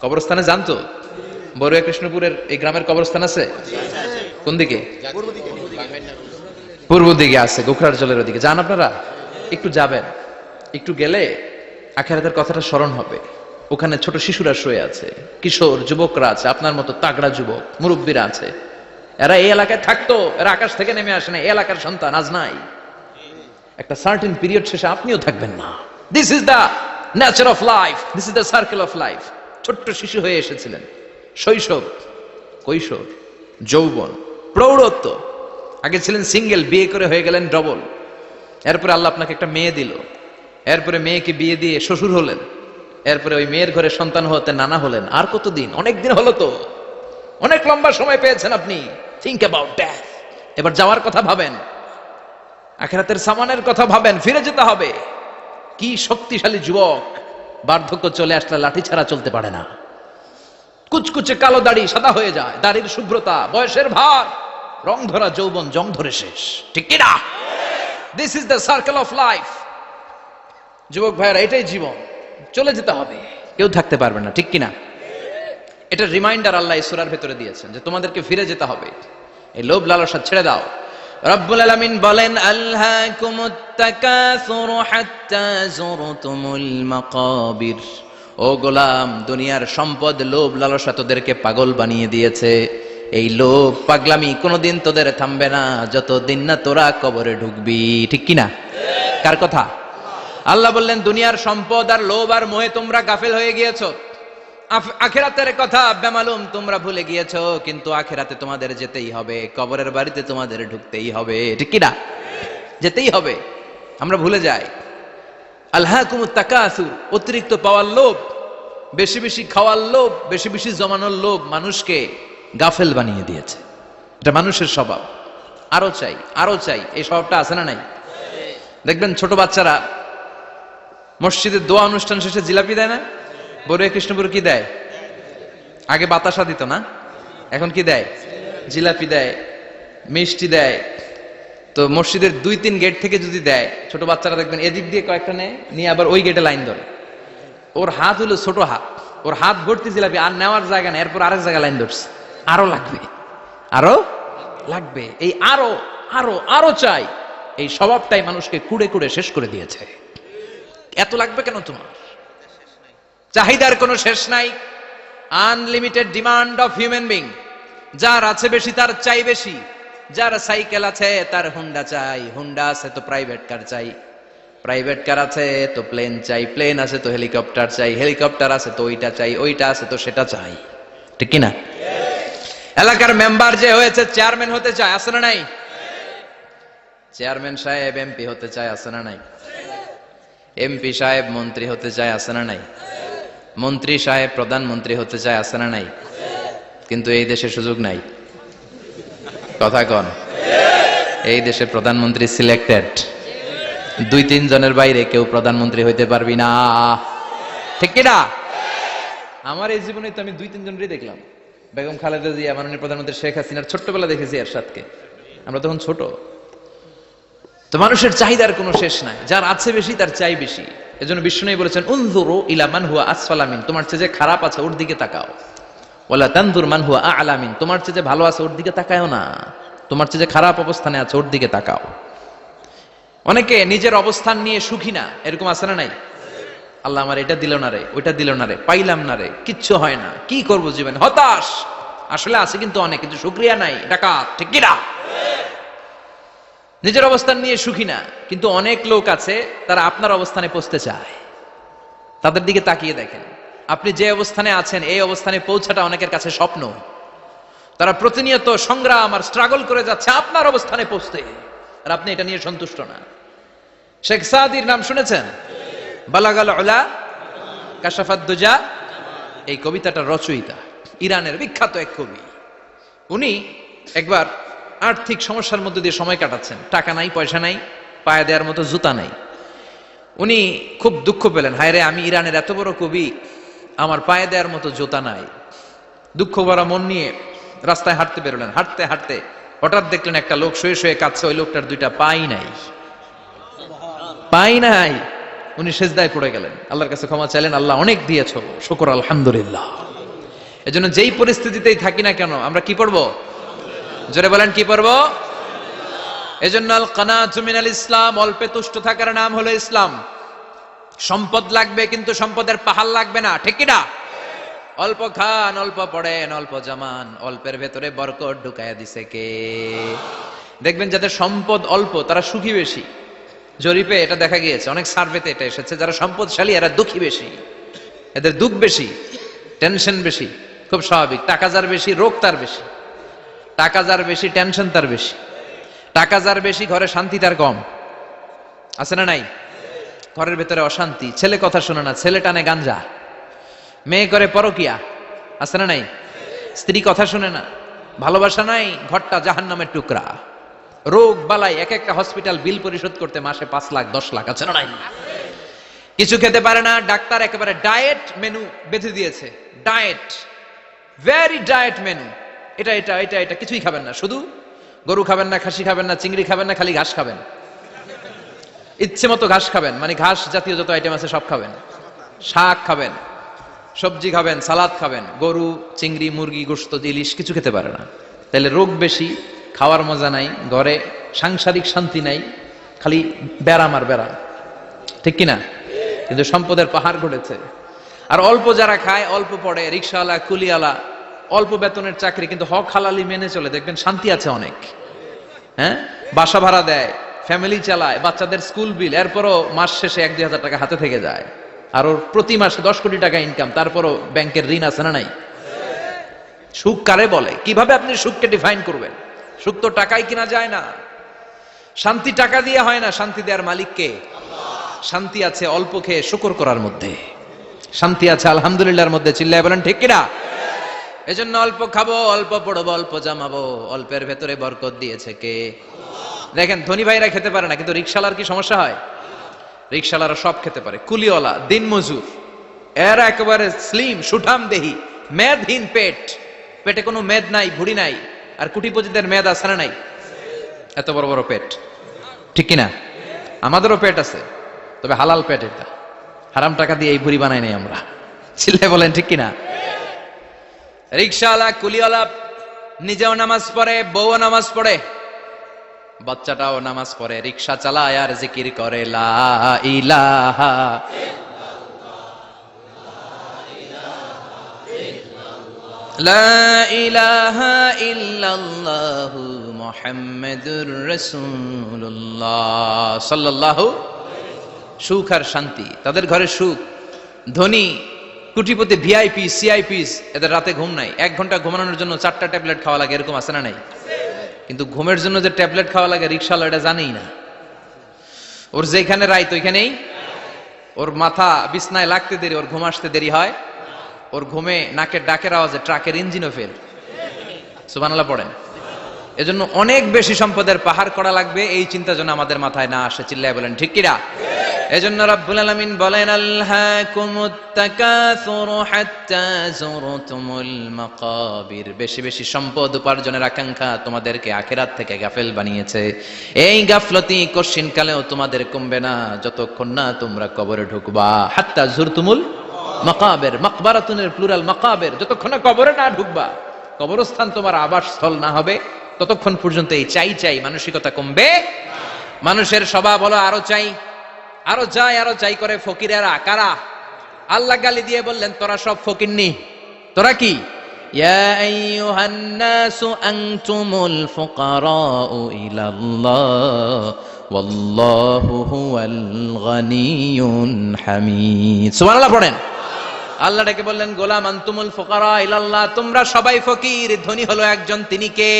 কবরস্থানে জানতো বড়ুয়া কৃষ্ণপুরের এই গ্রামের কবরস্থান আছে কোন দিকে? পূর্ব দিকে আছে, গোখরার জলের ওদিকে। যান আপনারা, একটু যাবেন, একটু গেলে আখিরাতের কথাটা স্মরণ হবে। ওখানে ছোট শিশুরা শুয়ে আছে, কিশোর যুবকরা আছে, আপনার মতো তাগড়া যুবক মুরব্বীরা আছে। এরা এই এলাকায় থাকতো, এরা আকাশ থেকে নেমে আসে না, এই এলাকার সন্তান আজ নাই। একটা সার্টেন পিরিয়ড শেষে আপনিও থাকবেন না। This is the nature of life, this is the circle of life. ছোট্ট শিশু হয়ে এসেছিলেন, শৈশব, কৈশোর, যৌবন, প্রৌঢ়ত্ব। আগে ছিলেন সিঙ্গেল, বিয়ে করে হয়ে গেলেন ডবল। এরপরে আল্লাহ আপনাকে একটা মেয়ে দিল, এরপরে মেয়েকে বিয়ে দিয়ে শ্বশুর হলেন, এরপরে ওই মেয়ের ঘরে সন্তান হতে নানা হলেন। আর কতদিন? অনেক দিন হলো তো, অনেক লম্বা সময় পেয়েছেন আপনি। Think about death. এবার যাওয়ার কথা ভাবেন, আখিরাতের সামানের কথা ভাবেন, ফিরে যেতে হবে। কি শক্তিশালী যুবক, বার্ধক্য চলে আসলে লাঠি ছাড়া চলতে পারে না। কুচকুচে কালো দাড়ি সাদা হয়ে যায়, দাড়ির শুভ্রতা, বয়সের ভার, রং ধরা যৌবন জং ধরে শেষ, ঠিক কিনা? This is the circle of life. যুবক ভাইরা, এটাই জীবন, চলে যেতে হবে, কেউ থাকতে পারবে না, ঠিক কিনা? এটা রিমাইন্ডার আল্লাহ এই সূরার ভেতরে দিয়েছেন যে তোমাদেরকে ফিরে যেতে হবে। এই লোভ লালসা ছেড়ে দাও। রব্বুল আলামিন বলেন, আলহাকুমুত তাকাসুরু হাত্তা যুরতুমুল মাকাবির। ও গোলাম, দুনিয়ার সম্পদ, লোভ লালসা তোদেরকে পাগল বানিয়ে দিয়েছে। এই লোভ পাগলামি কোনোদিন তোদের থামবে না যতদিন না তোরা কবরে ঢুকবি, ঠিক কিনা? কার কথা? আল্লাহ বললেন, দুনিয়ার সম্পদ আর লোভ আর মোহে তোমরা গাফেল হয়ে গিয়েছো। আখিরাতের কথা বেমালুম তোমরা ভুলে গিয়েছো। কিন্তু আখিরাতে তোমাদের যেতেই হবে, কবরের বাড়িতে তোমাদের ঢুকতেই হবে, ঠিক কিনা? যেতেই হবে, আমরা ভুলে যাই। আলহাকুমুত তাকাসুর, অতিরিক্ত পাওয়ার লোভ, বেশি বেশি খাওয়ার লোভ, বেশি বেশি জমানোর লোভ মানুষকে গাফেল বানিয়ে দিয়েছে। এটা মানুষের স্বভাব। আরো চাই, আরো চাই, এই স্বভাবটা আছে না নাই? দেখবেন ছোট বাচ্চারা মসজিদের দোয়া অনুষ্ঠান শেষে জিলাপি দেয় না? বড়ুয়া কৃষ্ণপুর কি দেয়? আগে বাতাসা দিত না, এখন কি দেয়? জিলাপি দেয়, মিষ্টি দেয়। তো মসজিদের 2-3 গেট থেকে যদি দেয়, ছোট বাচ্চারা দেখবেন এদিক দিয়ে কয়েকটা নেয়, নিয়ে আবার ওই গেটে লাইন ধরে। ওর হাত হলো ছোট হাত, ওর হাত ভর্তি জিলাপি, আর নেওয়ার জায়গা নেই, এরপর আরেক জায়গায় লাইন ধরছে। আরো লাগবে, আরো লাগবে, এই আরো আরো আরো চাই। এই স্বভাবটাই মানুষকে কুড়ে কুড়ে শেষ করে দিয়েছে। এত লাগবে কেন তোমার? চাহিদার কোনো শেষ নাই। Unlimited demand of human being. যার আছে বেশি তার চাই বেশি। যার সাইকেল আছে তার হুন্ডা চাই, হুন্ডা আছে তো প্রাইভেট কার চাই, প্রাইভেট কার আছে তো প্লেন চাই, প্লেন আছে তো হেলিকপ্টার চাই, হেলিকপ্টার আছে তো ওইটা চাই, ওইটা আছে তো সেটা চাই, ঠিক কিনা? এলাকার মেম্বার যে হয়েছে চেয়ারম্যান হতে চায়, আছে না নাই? চেয়ারম্যান সাহেব এমপি হতে চায়, আছে না নাই? এমপি সাহেব মন্ত্রী হতে চায়, আছে না নাই? মন্ত্রী সাহেব প্রধানমন্ত্রী হতে চায়, আছে না নাই? কিন্তু এই দেশে সুযোগ নাই। কথা কন, এই দেশে প্রধানমন্ত্রী সিলেক্টেড। 2-3 জনের বাইরে কেউ প্রধানমন্ত্রী হইতে পারবি না, ঠিক কিনা? আমার এই জীবনে তো আমি 2-3 জনই দেখলাম। বেগম খালেদা জিয়া, মাননীয় প্রধানমন্ত্রী শেখ হাসিনার ছোট্টবেলা দেখেছি এরশাদকে, আমরা তখন ছোট। তো মানুষের চাহিদার কোনো শেষ নাই, যার আছে বেশি তার চাই বেশি। এজন্য বিষ্ণু বলেছেন, উনজুরু ইলা মান হুয়া আসফালা মিন, তোমার চেয়ে যে খারাপ আছে ওর দিকে তাকাও। ওয়ালা তানজুর মান হুয়া আ'লা মিন, তোমার চেয়ে যে ভালো আছে ওর দিকে তাকায়ও না, তোমার চেয়ে যে খারাপ অবস্থানে আছে ওর দিকে তাকাও। অনেকে নিজের অবস্থান নিয়ে সুখী না, এরকম আছে না নাই? আল্লাহ আমার এটা দিল না রে, ওইটা দিল না রে, পাইলাম না রে, কিচ্ছু হয় না, কি করব জীবনে, হতাশ। আসলে আছে কিন্তু অনেক, কিন্তু শুকরিয়া নাই, ডাকাত, ঠিক কি না? নিজের অবস্থান নিয়ে সুখী না, কিন্তু অনেক লোক আছে তারা আপনার অবস্থানে পৌঁছতে চায়। তাদের দিকে তাকিয়ে দেখেন, আপনি যে অবস্থানে আছেন এই অবস্থানে পৌঁছাটা অনেকের কাছে স্বপ্ন। তারা প্রতিনিয়ত সংগ্রাম আর স্ট্রাগল করে যাচ্ছে আপনার অবস্থানে পৌঁছতে, আর আপনি এটা নিয়ে সন্তুষ্ট না। শেখ সাদির নাম শুনেছেন? বালাগাল উলা কাশাফাত দুজা, এই কবিতাটার রচয়িতা ইরানের বিখ্যাত এক কবি। উনি একবার আর্থিক সমস্যার মধ্যে দিয়ে সময় কাটাচ্ছেন, টাকা নাই, পয়সা নাই, পায়ে দেওয়ার মতো জুতা নাই। উনি খুব দুঃখ পেলেন, হায় রে, আমি ইরানের এত বড় কবি, আমার পায়ে দেওয়ার মতো জুতা নাই। দুঃখ ভরা মন নিয়ে রাস্তায় হাঁটতে বেরোলেন। হাঁটতে হাঁটতে হঠাৎ দেখলেন একটা লোক শুয়ে শুয়ে কাঁদছে, ওই লোকটার দুইটা পাই নাই, পাই নাই। উনি সেজদায় পড়ে গেলেন, আল্লাহর কাছে ক্ষমা চাইলেন, আল্লাহ অনেক দিয়েছো, শুকর আলহামদুলিল্লাহ। এজন্য যেই পরিস্থিতিতেই থাকি না কেন আমরা কি পড়বো? জোরে বলেন, কি পড়বো? এজন্য আল কানাতু মিনাল ইসলাম, অল্পে তুষ্ট থাকার নাম হলো ইসলাম। সম্পদ লাগবে কিন্তু সম্পদের পাহাড় লাগবে না, ঠিক কি না? অল্প খান, অল্প পড়েন, অল্প জামান, অল্পের ভেতরে বরকত ঢুকায়া দিছে কে? দেখবেন যাদের সম্পদ অল্প তারা সুখী বেশি। জরিপে এটা দেখা গিয়েছে, অনেক সার্ভেতে এটা এসেছে, যারা সম্পদশালী এরা দুঃখী বেশি, এদের দুঃখ বেশি, টেনশন বেশি। খুব স্বাভাবিক, টাকা যার বেশি রোগ তার বেশি, টাকা যার বেশি টেনশন তার বেশি, টাকা যার বেশি ঘরে শান্তি তার কম। আছে না নাই? ঘরের ভেতরে অশান্তি, ছেলে কথা শোনে না, ছেলে টানে গাঞ্জা, মেয়ে করে পরকিয়া, আছে না নাই? স্ত্রী কথা শোনে না, ভালোবাসা নাই, ঘরটা জাহান্নামের টুকরা। রোগ বালাই, এক একটা হসপিটাল বিল পরিশোধ করতে মাসে 5 লাখ 10 লাখ, আছে না নাই? কিছু খেতে পারে না, ডাক্তার একেবারে ডায়েট মেনু বেঁধে দিয়েছে, ডায়েট, ভেরি ডায়েট মেনু, এটা এটা এটা এটা কিছুই খাবেন না, শুধু গরু খাবেন না, খাসি খাবেন না, চিংড়ি খাবেন না, খালি ঘাস খাবেন, ইচ্ছে মতো ঘাস খাবেন, মানে ঘাস জাতীয় যত আইটেম আছে সব খাবেন, শাক খাবেন, সবজি খাবেন, সালাদ খাবেন, গরু, চিংড়ি, মুরগি, গোশত, ইলিশ কিছু খেতে পারে না। তাহলে রোগ বেশি, খাওয়ার মজা নাই, ঘরে সাংসারিক শান্তি নাই, খালি ব্যারাম আর ব্যারাম, ঠিক কিনা? কিন্তু সম্পদের পাহাড় ঘটেছে। আর অল্প যারা খায়, অল্প পড়ে, রিক্সাওয়ালা, কুলিওয়ালা, অল্প বেতনের চাকরি, কিন্তু হক হালালি মেনে চলে, দেখবেন শান্তি আছে অনেক। হ্যাঁ, বাসা ভাড়া দেয়, ফ্যামিলি চালায়, বাচ্চাদের স্কুল বিল, এরপরও মাস শেষে 1-2 হাজার টাকা হাতে থেকে যায়। আর ওর প্রতি মাসে 10 কোটি টাকা ইনকাম, তারপরও ব্যাংকের ঋণ আছে না নাই? সুখ কারে বলে? কিভাবে আপনি সুখকে ডিফাইন করবেন? সুখ তো টাকায় কিনা যায় না, শান্তি টাকা দিয়ে হয় না, শান্তি দেওয়ার মালিক কে? শান্তি আছে অল্প খেয়ে শুকর করার মধ্যে, শান্তি আছে আলহামদুলিল্লাহর মধ্যে, চিল্লায় বলেন ঠিক কিনা? এজন্য অল্প খাবো, অল্প পড়বো, অল্প জামাবো, অল্পের ভেতরে বরকত দিয়েছে কে? দেখেন, ধনী ভাইরা খেতে পারে না, কিন্তু রিকশালার কি সমস্যা হয়? রিকশালারা সব খেতে পারে, কুলিওয়ালা, দিন মজুর, এরা একেবারে স্লিম সুঠাম দেহি, মেদহীন পেট, পেটে কোনো মেদ নাই, ভুড়ি নাই। আর কুটিপতিদের মেদ আছে না নাই? এত বড় বড় পেট, ঠিক কিনা? আমাদেরও পেট আছে, তবে হালাল পেট, এটা হারাম টাকা দিয়ে এই ভুড়ি বানাই নাই আমরা, চিল্লায় বলেন ঠিক কিনা? রিকশাওয়ালা, কুলিওয়ালা নিজেও নামাজ পড়ে, বউও নামাজ পড়ে, বাচ্চাটাও নামাজ পড়ে, রিকশা চালায় আর জিকির করে লা ইলাহা লা ইলাহা ইল্লাল্লাহু মুহাম্মাদুর রাসূলুল্লাহ সাল্লাল্লাহু। সুখ আর শান্তি, তাদের ঘরে সুখ। ধনী কোটিপতি, ভিআইপি, সিআইপিস, এদের রাতে ঘুম নাই, 1 ঘন্টা ঘুমানোর জন্য 4টা ট্যাবলেট খাওয়া লাগে, এরকম আছে না নাই? কিন্তু ঘুমের জন্য যে ট্যাবলেট খাওয়া লাগে রিকশাওয়ালা এটা জানেই না। ওর যেখানে রাইত ওইখানেই, ওর মাথা বিছনায় লাগতে দেরি, ওর ঘুম আসতে দেরি হয়, ওর ঘুমে নাকের ডাকের আওয়াজে ট্রাকের ইঞ্জিনও ফেল। সুবহানাল্লাহ পড়েন। এজন্য অনেক বেশি সম্পদের পাহাড় করা লাগবে, এই চিন্তা যেন আমাদের মাথায় না আসে, চিল্লায় বলেন ঠিক কিনা? এজন্য রাব্বুল আলামিন বলেন আলহাকুমুত তাকাসুরু হাত্তা যুরতুমুল মাকাবির, বেশি বেশি সম্পদ উপার্জনের আকাঙ্ক্ষা তোমাদেরকে আখিরাত থেকে গাফেল বানিয়েছে। এই গাফলতি কশিন কালেও তোমাদের কমবে না যতক্ষণ না তোমরা কবরে ঢুকবা। হাত্তা যুরতুমুল মাকাবির, মাকবারাতুনের প্লুরাল মাকাবির, যতক্ষণ না কবরে না ঢুকবা, কবরস্থান তোমার আবাসস্থল না হবে, ততক্ষণ পর্যন্ত এই চাই চাই মানসিকতা কমবে। মানুষের স্বভাব হলো আরো চাই, আরো চাই, আরো চাই করে ফকিরেরা। কারা? আল্লাহ গালি দিয়ে বললেন তোরা সব ফকিরনি, তোরা কি ইয়া আইয়ুহান নাসু আনতুমুল ফুকারাউ ইলাল্লাহ ওয়াল্লাহু হুয়াল গানিয়ুল হামিদ। সুবহানাল্লাহ পড়েন। আল্লাহ ডেকে বললেন, গোলাম আনতুমুল ফুকারা ইলাল্লাহ, তোমরা সবাই ফকির, ধনী হলো একজন, তিনি কে?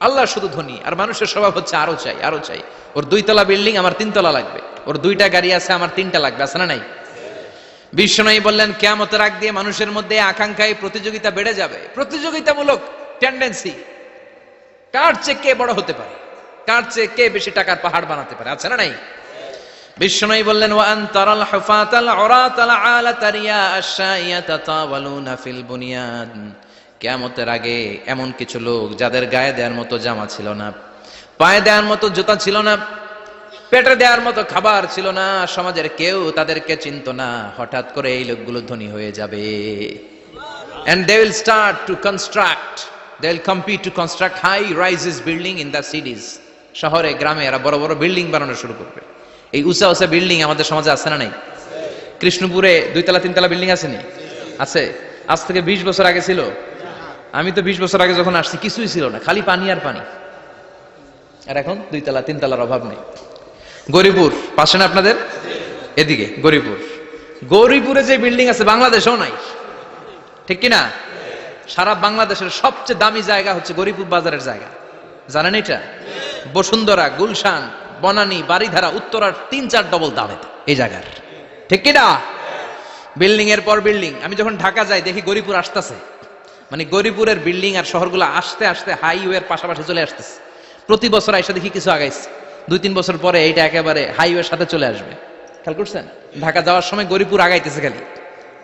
আল্লাহ শুধু ধনী, আর মানুষের স্বভাব হচ্ছে আরো চাই আরো চাই। ওর 2 তলা বিল্ডিং, আমার 3 তলা লাগবে। ওর 2টা গাড়ি আছে, আমার 3টা লাগবে। আছে না নাই? বিশ্বনবী বললেন, কিয়ামতের আগ দিয়ে মানুষের মধ্যে আকাঙ্ক্ষায় প্রতিযোগিতা বেড়ে যাবে, প্রতিযোগিতামূলক টেন্ডেন্সি। কার চেয়ে কে বড় হতে পারে, কার চেয়ে কে বেশি টাকার পাহাড় বানাতে পারে। আছে না নাই? বিশ্বনবী বললেন, ওয়া আনতারাল হুফাতাল উরাতাল আলাতারিয়া আশাইয়াতা তাওয়ালুনা ফিল বুনিয়ান। কিয়ামতের আগে এমন কিছু লোক যাদের গায়ে দেওয়ার মতো জামা ছিল না, পায়ে দেওয়ার মতো জুতা ছিল না, পেটে দেওয়ার মতো খাবার ছিল না, সমাজের কেউ তাদেরকে চিনত না। হঠাৎ করে এই লোকগুলো ধনী হয়ে যাবে। And they will start to construct, they will compete to construct high rises building in the cities. শহরে গ্রামে এরা বড় বড় বিল্ডিং বানানো শুরু করবে। এই উঁচা উঁচা বিল্ডিং আমাদের সমাজে আছে না নাই? কৃষ্ণপুরে 2 তলা 3 তলা বিল্ডিং আছে নি? আছে। আজ থেকে 20 বছর আগে ছিল? আমি তো 20 বছর আগে যখন আসছি কিছুই ছিল না, খালি পানি আর পানি। আর এখন 2 তলা 3 তলার অভাব নেই। গরিপুর পাশে না আপনাদের? এদিকে গরিপুরে যে বিল্ডিং আছে বাংলাদেশেও নাই, ঠিক কিনা? সারা বাংলাদেশের সবচেয়ে দামি জায়গা হচ্ছে গরিপুর বাজারের জায়গা। জানেন এটা? বসুন্ধরা, গুলশান, বনানী, বাড়িধারা, উত্তরার 3-4 ডবল দাম এই জায়গার, ঠিক কিনা? বিল্ডিং এর পর বিল্ডিং। আমি যখন ঢাকা যাই দেখি গরিপুর আসতেছে, মানে গরিপুরের বিল্ডিং আর শহরগুলো আস্তে আস্তে হাইওয়ের পাশাপাশি চলে আসতেছে। প্রতি বছর আইসা দেখি কিছু আগাইছে, 2-3 বছর পরে এইটা একেবারে হাইওয়ের সাথে চলে আসবে। খেয়াল করছেন? ঢাকা যাওয়ার সময় গরিপুর আগাইতেছে, খালি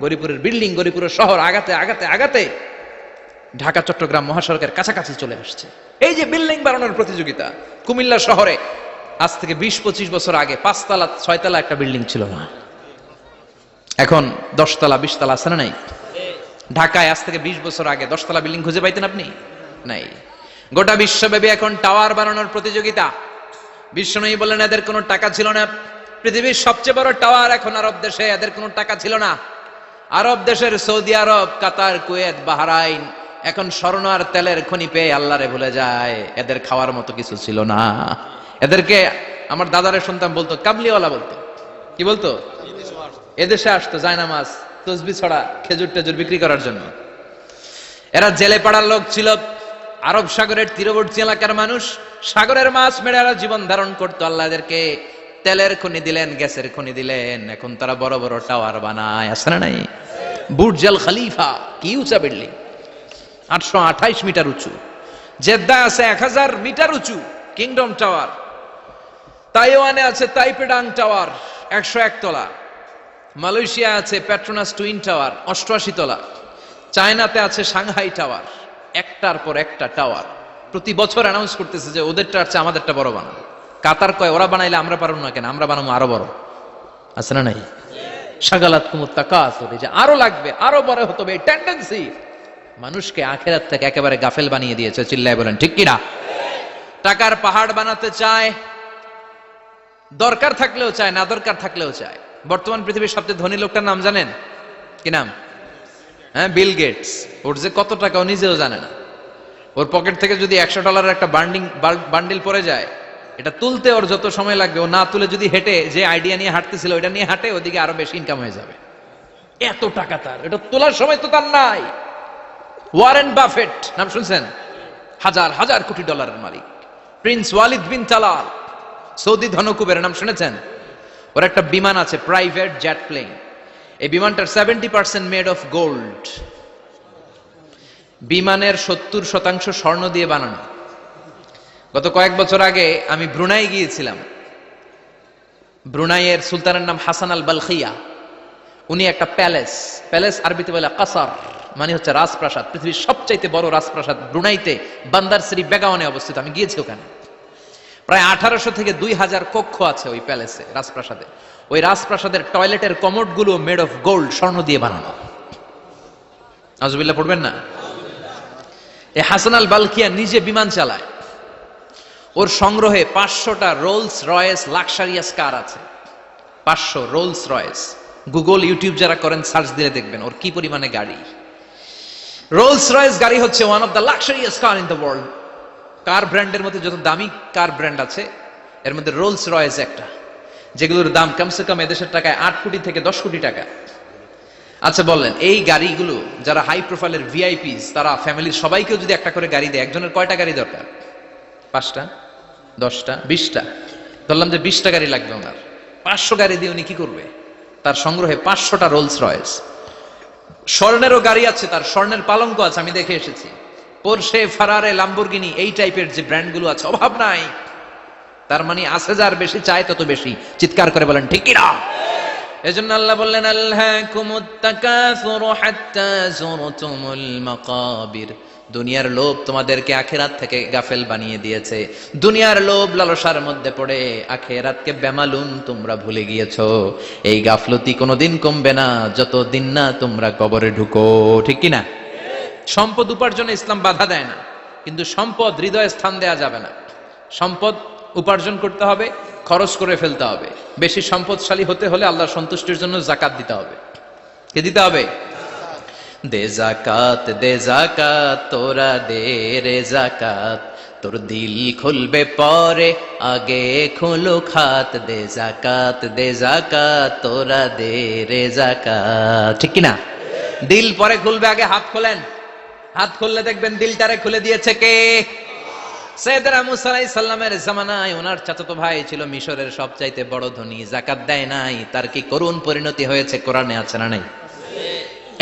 গরিপুরের বিল্ডিং, গরিপুরের শহর আগাতে আগাতে আগাতে ঢাকা চট্টগ্রাম মহাসড়কের কাছাকাছি চলে আসছে। এই যে বিল্ডিং বানানোর প্রতিযোগিতা, কুমিল্লা শহরে আজ থেকে 20-25 বছর আগে 5 তলা 6 তলা একটা বিল্ডিং ছিল না, এখন 10 তলা 20 তলা। আছে না নাই? ঢাকায় আজ থেকে 20 বছর আগে 10 তলা বিল্ডিং খুঁজে পাইতেন আপনি? নাই। গোটা বিশ্বব্যাপী এখন টাওয়ার বানানোর প্রতিযোগিতা। বিশ্বনবী বললেন, এদের কোনো টাকা ছিল না। পৃথিবীর সবচেয়ে বড় টাওয়ার এখন আরব দেশে, এদের কোনো টাকা ছিল না। আরব দেশের সৌদি আরব, কাতার, কুয়েত, বাহরাইন এখন স্বর্ণ আর তেলের খনি পেয়ে আল্লাহরে ভুলে যায়। এদের খাওয়ার মতো কিছু ছিল না। এদেরকে আমার দাদারে শুনতাম বলতো কাবলিওয়ালা বলতো। কি বলতো? এদেশে আসতো জায়নামাজ, তসবি ছড়া, খেজুর টেজুর বিক্রি করার জন্য। এরা জেলে পাড়ার লোক ছিল। আরব সাগরের তীরবর্তী এলাকার মানুষ, সাগরের মাছ মেরে এরা জীবন ধারণ করতো। আল্লাহ এদেরকে তেলের খনি দিলেন, গ্যাসের খনি দিলেন। এখন তারা বড় বড় টাওয়ার বানায়। আছে না নাই? বুর্জ আল খলিফা, কি উঁচা বিল্ডিং, 828 মিটার উঁচু। জেদ্দা আছে 1000 মিটার উঁচু কিংডম টাওয়ার। তাইওয়ানে আছে তাইপেডাং টাওয়ার 101 তলা। মালয়েশিয়া আছে পেট্রোনাস টুইন টাওয়ার 88 তলা। চায়নাতে আছে সাংহাই টাওয়ার, একটার পর একটা টাওয়ার। প্রতি বছর অ্যানাউন্স করতেছে যে ওদেরটা আছে আমাদেরটা বড় বানাবো। কাতার কয় ওরা বানাইলে আমরা পারবো না কেন, আমরা বানাবো আরো বড়। আছে না নাই? শাগালাত কুমুত তাকাসুর, যে আরো লাগবে, আরো বড় হতে হবে, এই টেন্ডেন্সি মানুষকে আখিরাত থেকে একেবারে গাফেল বানিয়ে দিয়েছে। চিল্লায় বলেন ঠিক কিনা? টাকার পাহাড় বানাতে চায়, দরকার থাকলেও চায়, না দরকার থাকলেও চায়। বর্তমান পৃথিবীর সবচেয়ে ধনী লোকটার নাম জানেন? কি নাম? হ্যাঁ, বিল গেটস। ওর যে কত টাকা ও নিজেও জানে না। ওর পকেট থেকে যদি $100 একটা বান্ডিল পড়ে যায়, এটা তুলতে ওর যত সময় লাগবে, ও না তুলে যদি হেঁটে যে আইডিয়া নিয়ে হাঁটতেছিল ওইটা নিয়ে হাঁটে, ওদিকে আরো বেশি ইনকাম হয়ে যাবে। এত টাকা তার, এটা তোলার সময় তো তার নাই। ওয়ারেন বাফেট নাম শুনছেন? হাজার হাজার কোটি ডলারের মালিক। Prince Walid bin Talal, Saudi ধনকুবের নাম শুনেছেন? ওর একটা বিমান আছে, প্রাইভেট জেট প্লেন। এই বিমানটার 70% মেড অফ গোল্ড। বিমানের 70% স্বর্ণ দিয়ে বানানো। গত কয়েক বছর আগে আমি ব্রুনাই গিয়েছিলাম। ব্রুনাইয়ের সুলতানের নাম হাসান আল বালখিয়া। উনি একটা প্যালেস আরবিতে বলে কাসার, মানে হচ্ছে রাজপ্রাসাদ। পৃথিবীর সবচাইতে বড় রাজপ্রাসাদ ব্রুনাইতে বান্দার শ্রী বেগাওয়ানে অবস্থিত। আমি গিয়েছি ওখানে। প্রায় 1800 থেকে 2000 কক্ষ আছে ওই প্যালেসে, রাজপ্রাসাদে। ওই রাজপ্রাসাদের টয়লেটের কমোড গুলো মেড অফ গোল্ড, স্বর্ণ দিয়ে বানানো। আউযুবিল্লাহ পড়বেন না? এই হাসান আল বালখিয়া নিজে বিমান চালায়। ওর সংগ্রহে 500টা রোলস রয়েস লাক্সারিয়াস কার আছে। 500 রোলস রয়েস। গুগল ইউটিউব যারা করেন সার্চ দিলে দেখবেন ওর কি পরিমাণে গাড়ি। রোলস রয়েস গাড়ি হচ্ছে one of the luxurious car in the world. Car ব্র্যান্ডের মধ্যে যত দামি কার ব্র্যান্ড আছে এর মধ্যে রোলস রয়েস একটা, যেগুলোর দাম কমসে কম এদেশের টাকায় 8 কোটি থেকে 10 কোটি টাকা। আচ্ছা বললেন, এই গাড়িগুলো যারা হাই প্রোফাইলের ভিআইপিস, তারা ফ্যামিলির সবাইকেও যদি একটা করে গাড়ি দেয়, একজনের কয়টা গাড়ি দরকার? 5টা, 10টা, 20টা? ধরলাম যে 20টা গাড়ি লাগবে ওনার, 500 গাড়ি দিয়ে উনি কি করবে? তার সংগ্রহে 500টা রোলস রয়েস। স্বর্ণেরও গাড়ি আছে, তার স্বর্ণের পালঙ্ক আছে, আমি দেখে এসেছি। পোরশে, ফারারে, লাম্বরগিনি, এই টাইপের যে ব্র্যান্ডগুলো আছে, অভাব নাই। তার মানে আছে, যার বেশি চায় তত বেশি। চিৎকার করে বলেন ঠিক কিনা? এজন্য আল্লাহ বললেন আলহাকুমুত তাকাসুরু হাত্তা যুরতুমুল মাকাবির। দুনিয়ার লোভ তোমাদেরকে আখিরাত থেকে গাফেল বানিয়ে দিয়েছে। দুনিয়ার লোভ লালসার মধ্যে পড়ে আখিরাতকে বেমালুম তোমরা ভুলে গিয়েছো। এই গাফলতি কোনোদিন কমবে না যতদিন না তোমরা কবরে ঢুকো। ঠিক কিনা? সম্পদ উপার্জনে ইসলাম বাধা দেয় না, কিন্তু সম্পদ হৃদয়ে স্থান দেয়া যাবে না। সম্পদ উপার্জন করতে হবে, খরচ করে ফেলতে হবে। বেশি সম্পদশালী হতে হলে আল্লাহর সন্তুষ্টির জন্য যাকাত দিতে হবে। কে দিতে হবে? দে যাকাত, দে যাকাত, তোরা দে রে যাকাত, তোর দিল খুলবে পরে, আগে খুলো খাত। দে যাকাত, দে যাকাত, তোরা দে রে যাকাত। ঠিক কিনা? দিল পরে খুলবে, আগে হাত খোলেন। হাত খুললে দেখবেন দিলটারে খুলে দিয়েছে কে? সাইয়েদনা মুসা আলাইহিস সালামের জামানায় ওনার চাচাতো ভাই ছিল মিশরের সবচাইতে বড় ধনী, যাকাত দেয় নাই। তার কি করুণ পরিণতি হয়েছে কোরআনে আছে না নাই?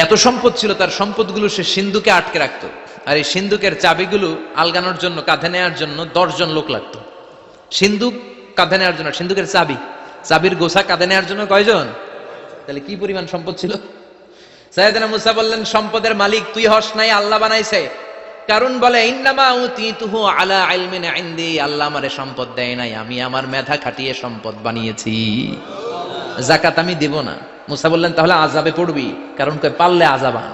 এত সম্পদ ছিল, তার সম্পদগুলো সে সিন্ধুকে আটকে রাখতো। আর এই সিন্ধুকের চাবিগুলো আলগানোর জন্য, কাঁধে নেওয়ার জন্য 10 জন লোক লাগতো। সিন্ধুক কাঁধে নেওয়ার জন্য, সিন্ধুকের চাবির গোছা কাঁধে নেওয়ার জন্য কয়জন? তাহলে কি পরিমাণ সম্পদ ছিল? সাইয়েদনা মুসা বললেন, সম্পদের মালিক তুই হস নাই, আল্লাহ বানাইছে। কারণ বলে ইন্নামা উতিতুহু আলা ইলমিন ইনদি, আল্লাহ আমারে সম্পদ দেয় নাই, আমি আমার মেধা খাটিয়ে সম্পদ বানিয়েছি। যাকাত আমি দিব না। মুসা বললেন তাহলে আযাবে পড়বি, কারণ কই পারলে আযাব আন,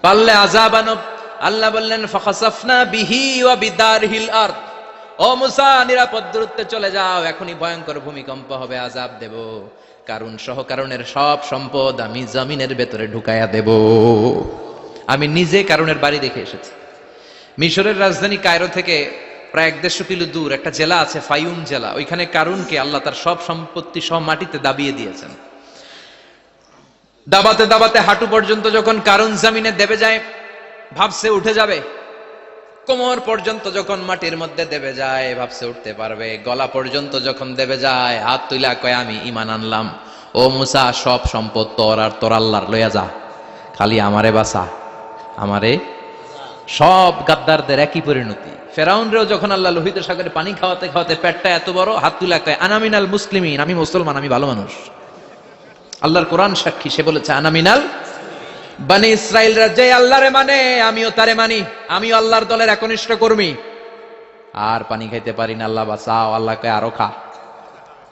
পারলে আযাব আনো। আল্লাহ বললেন ফাখাসাফনা বিহি ওয়া বিদারহিল আরদ, ও মুসা নিরাপদ দূরত্বে চলে যাও, এখনই ভয়ঙ্কর ভূমিকম্প হবে, আযাব দেব। কারণ সহ কারণের সব সম্পদ আমি জমিনের ভেতরে ঢুকায়া দেব। আমি নিজে কারণের বাড়ি দেখে এসেছি। মিশরের রাজধানী কায়রো থেকে প্রায় 150 কিলো দূর একটা জেলা আছে, ফায়ুম জেলা। ওইখানে কারুনকে আল্লাহ তার সব সম্পত্তি সব মাটিতে দাবিয়ে দিয়েছেন। দাবাতে দাবাতে হাঁটু পর্যন্ত যখন কারুন জমিনে দেবে যায়, ভাবছে উঠে যাবে। কোমর পর্যন্ত যখন মাটির মধ্যে দেবে যায়, ভাবছে উঠতে পারবে। গলা পর্যন্ত যখন দেবে যায়, হাত তুইলা কয় আমি ঈমান আনলাম। ও মুসা, সব সম্পদ তোর আর তোর আল্লাহর লইয়া যা, খালি আমারে বাঁচা, আমারে। সব গাদ্দারদের একই পরিণতি। ফেরাউনরেও যখন আল্লাহ লোহিত সাগরে পানি খাওয়াতে খাওয়াতে পেটটা এত বড়, হাত তুলা কয় আনামিনাল মুসলিমিন, আমি মুসলমান, আমি ভালো মানুষ। আল্লাহর কোরআন সাক্ষী, সে বলেছে আনামিনাল বনি ইসরাইলরা যে আল্লাহরে মানে আমিও তারে মানি, আমিও আল্লাহর দলের একনিষ্ঠ কর্মী। আর পানি খাইতে পারি না, আল্লাহ বাঁচাও। আল্লাহ কয় আরো খা।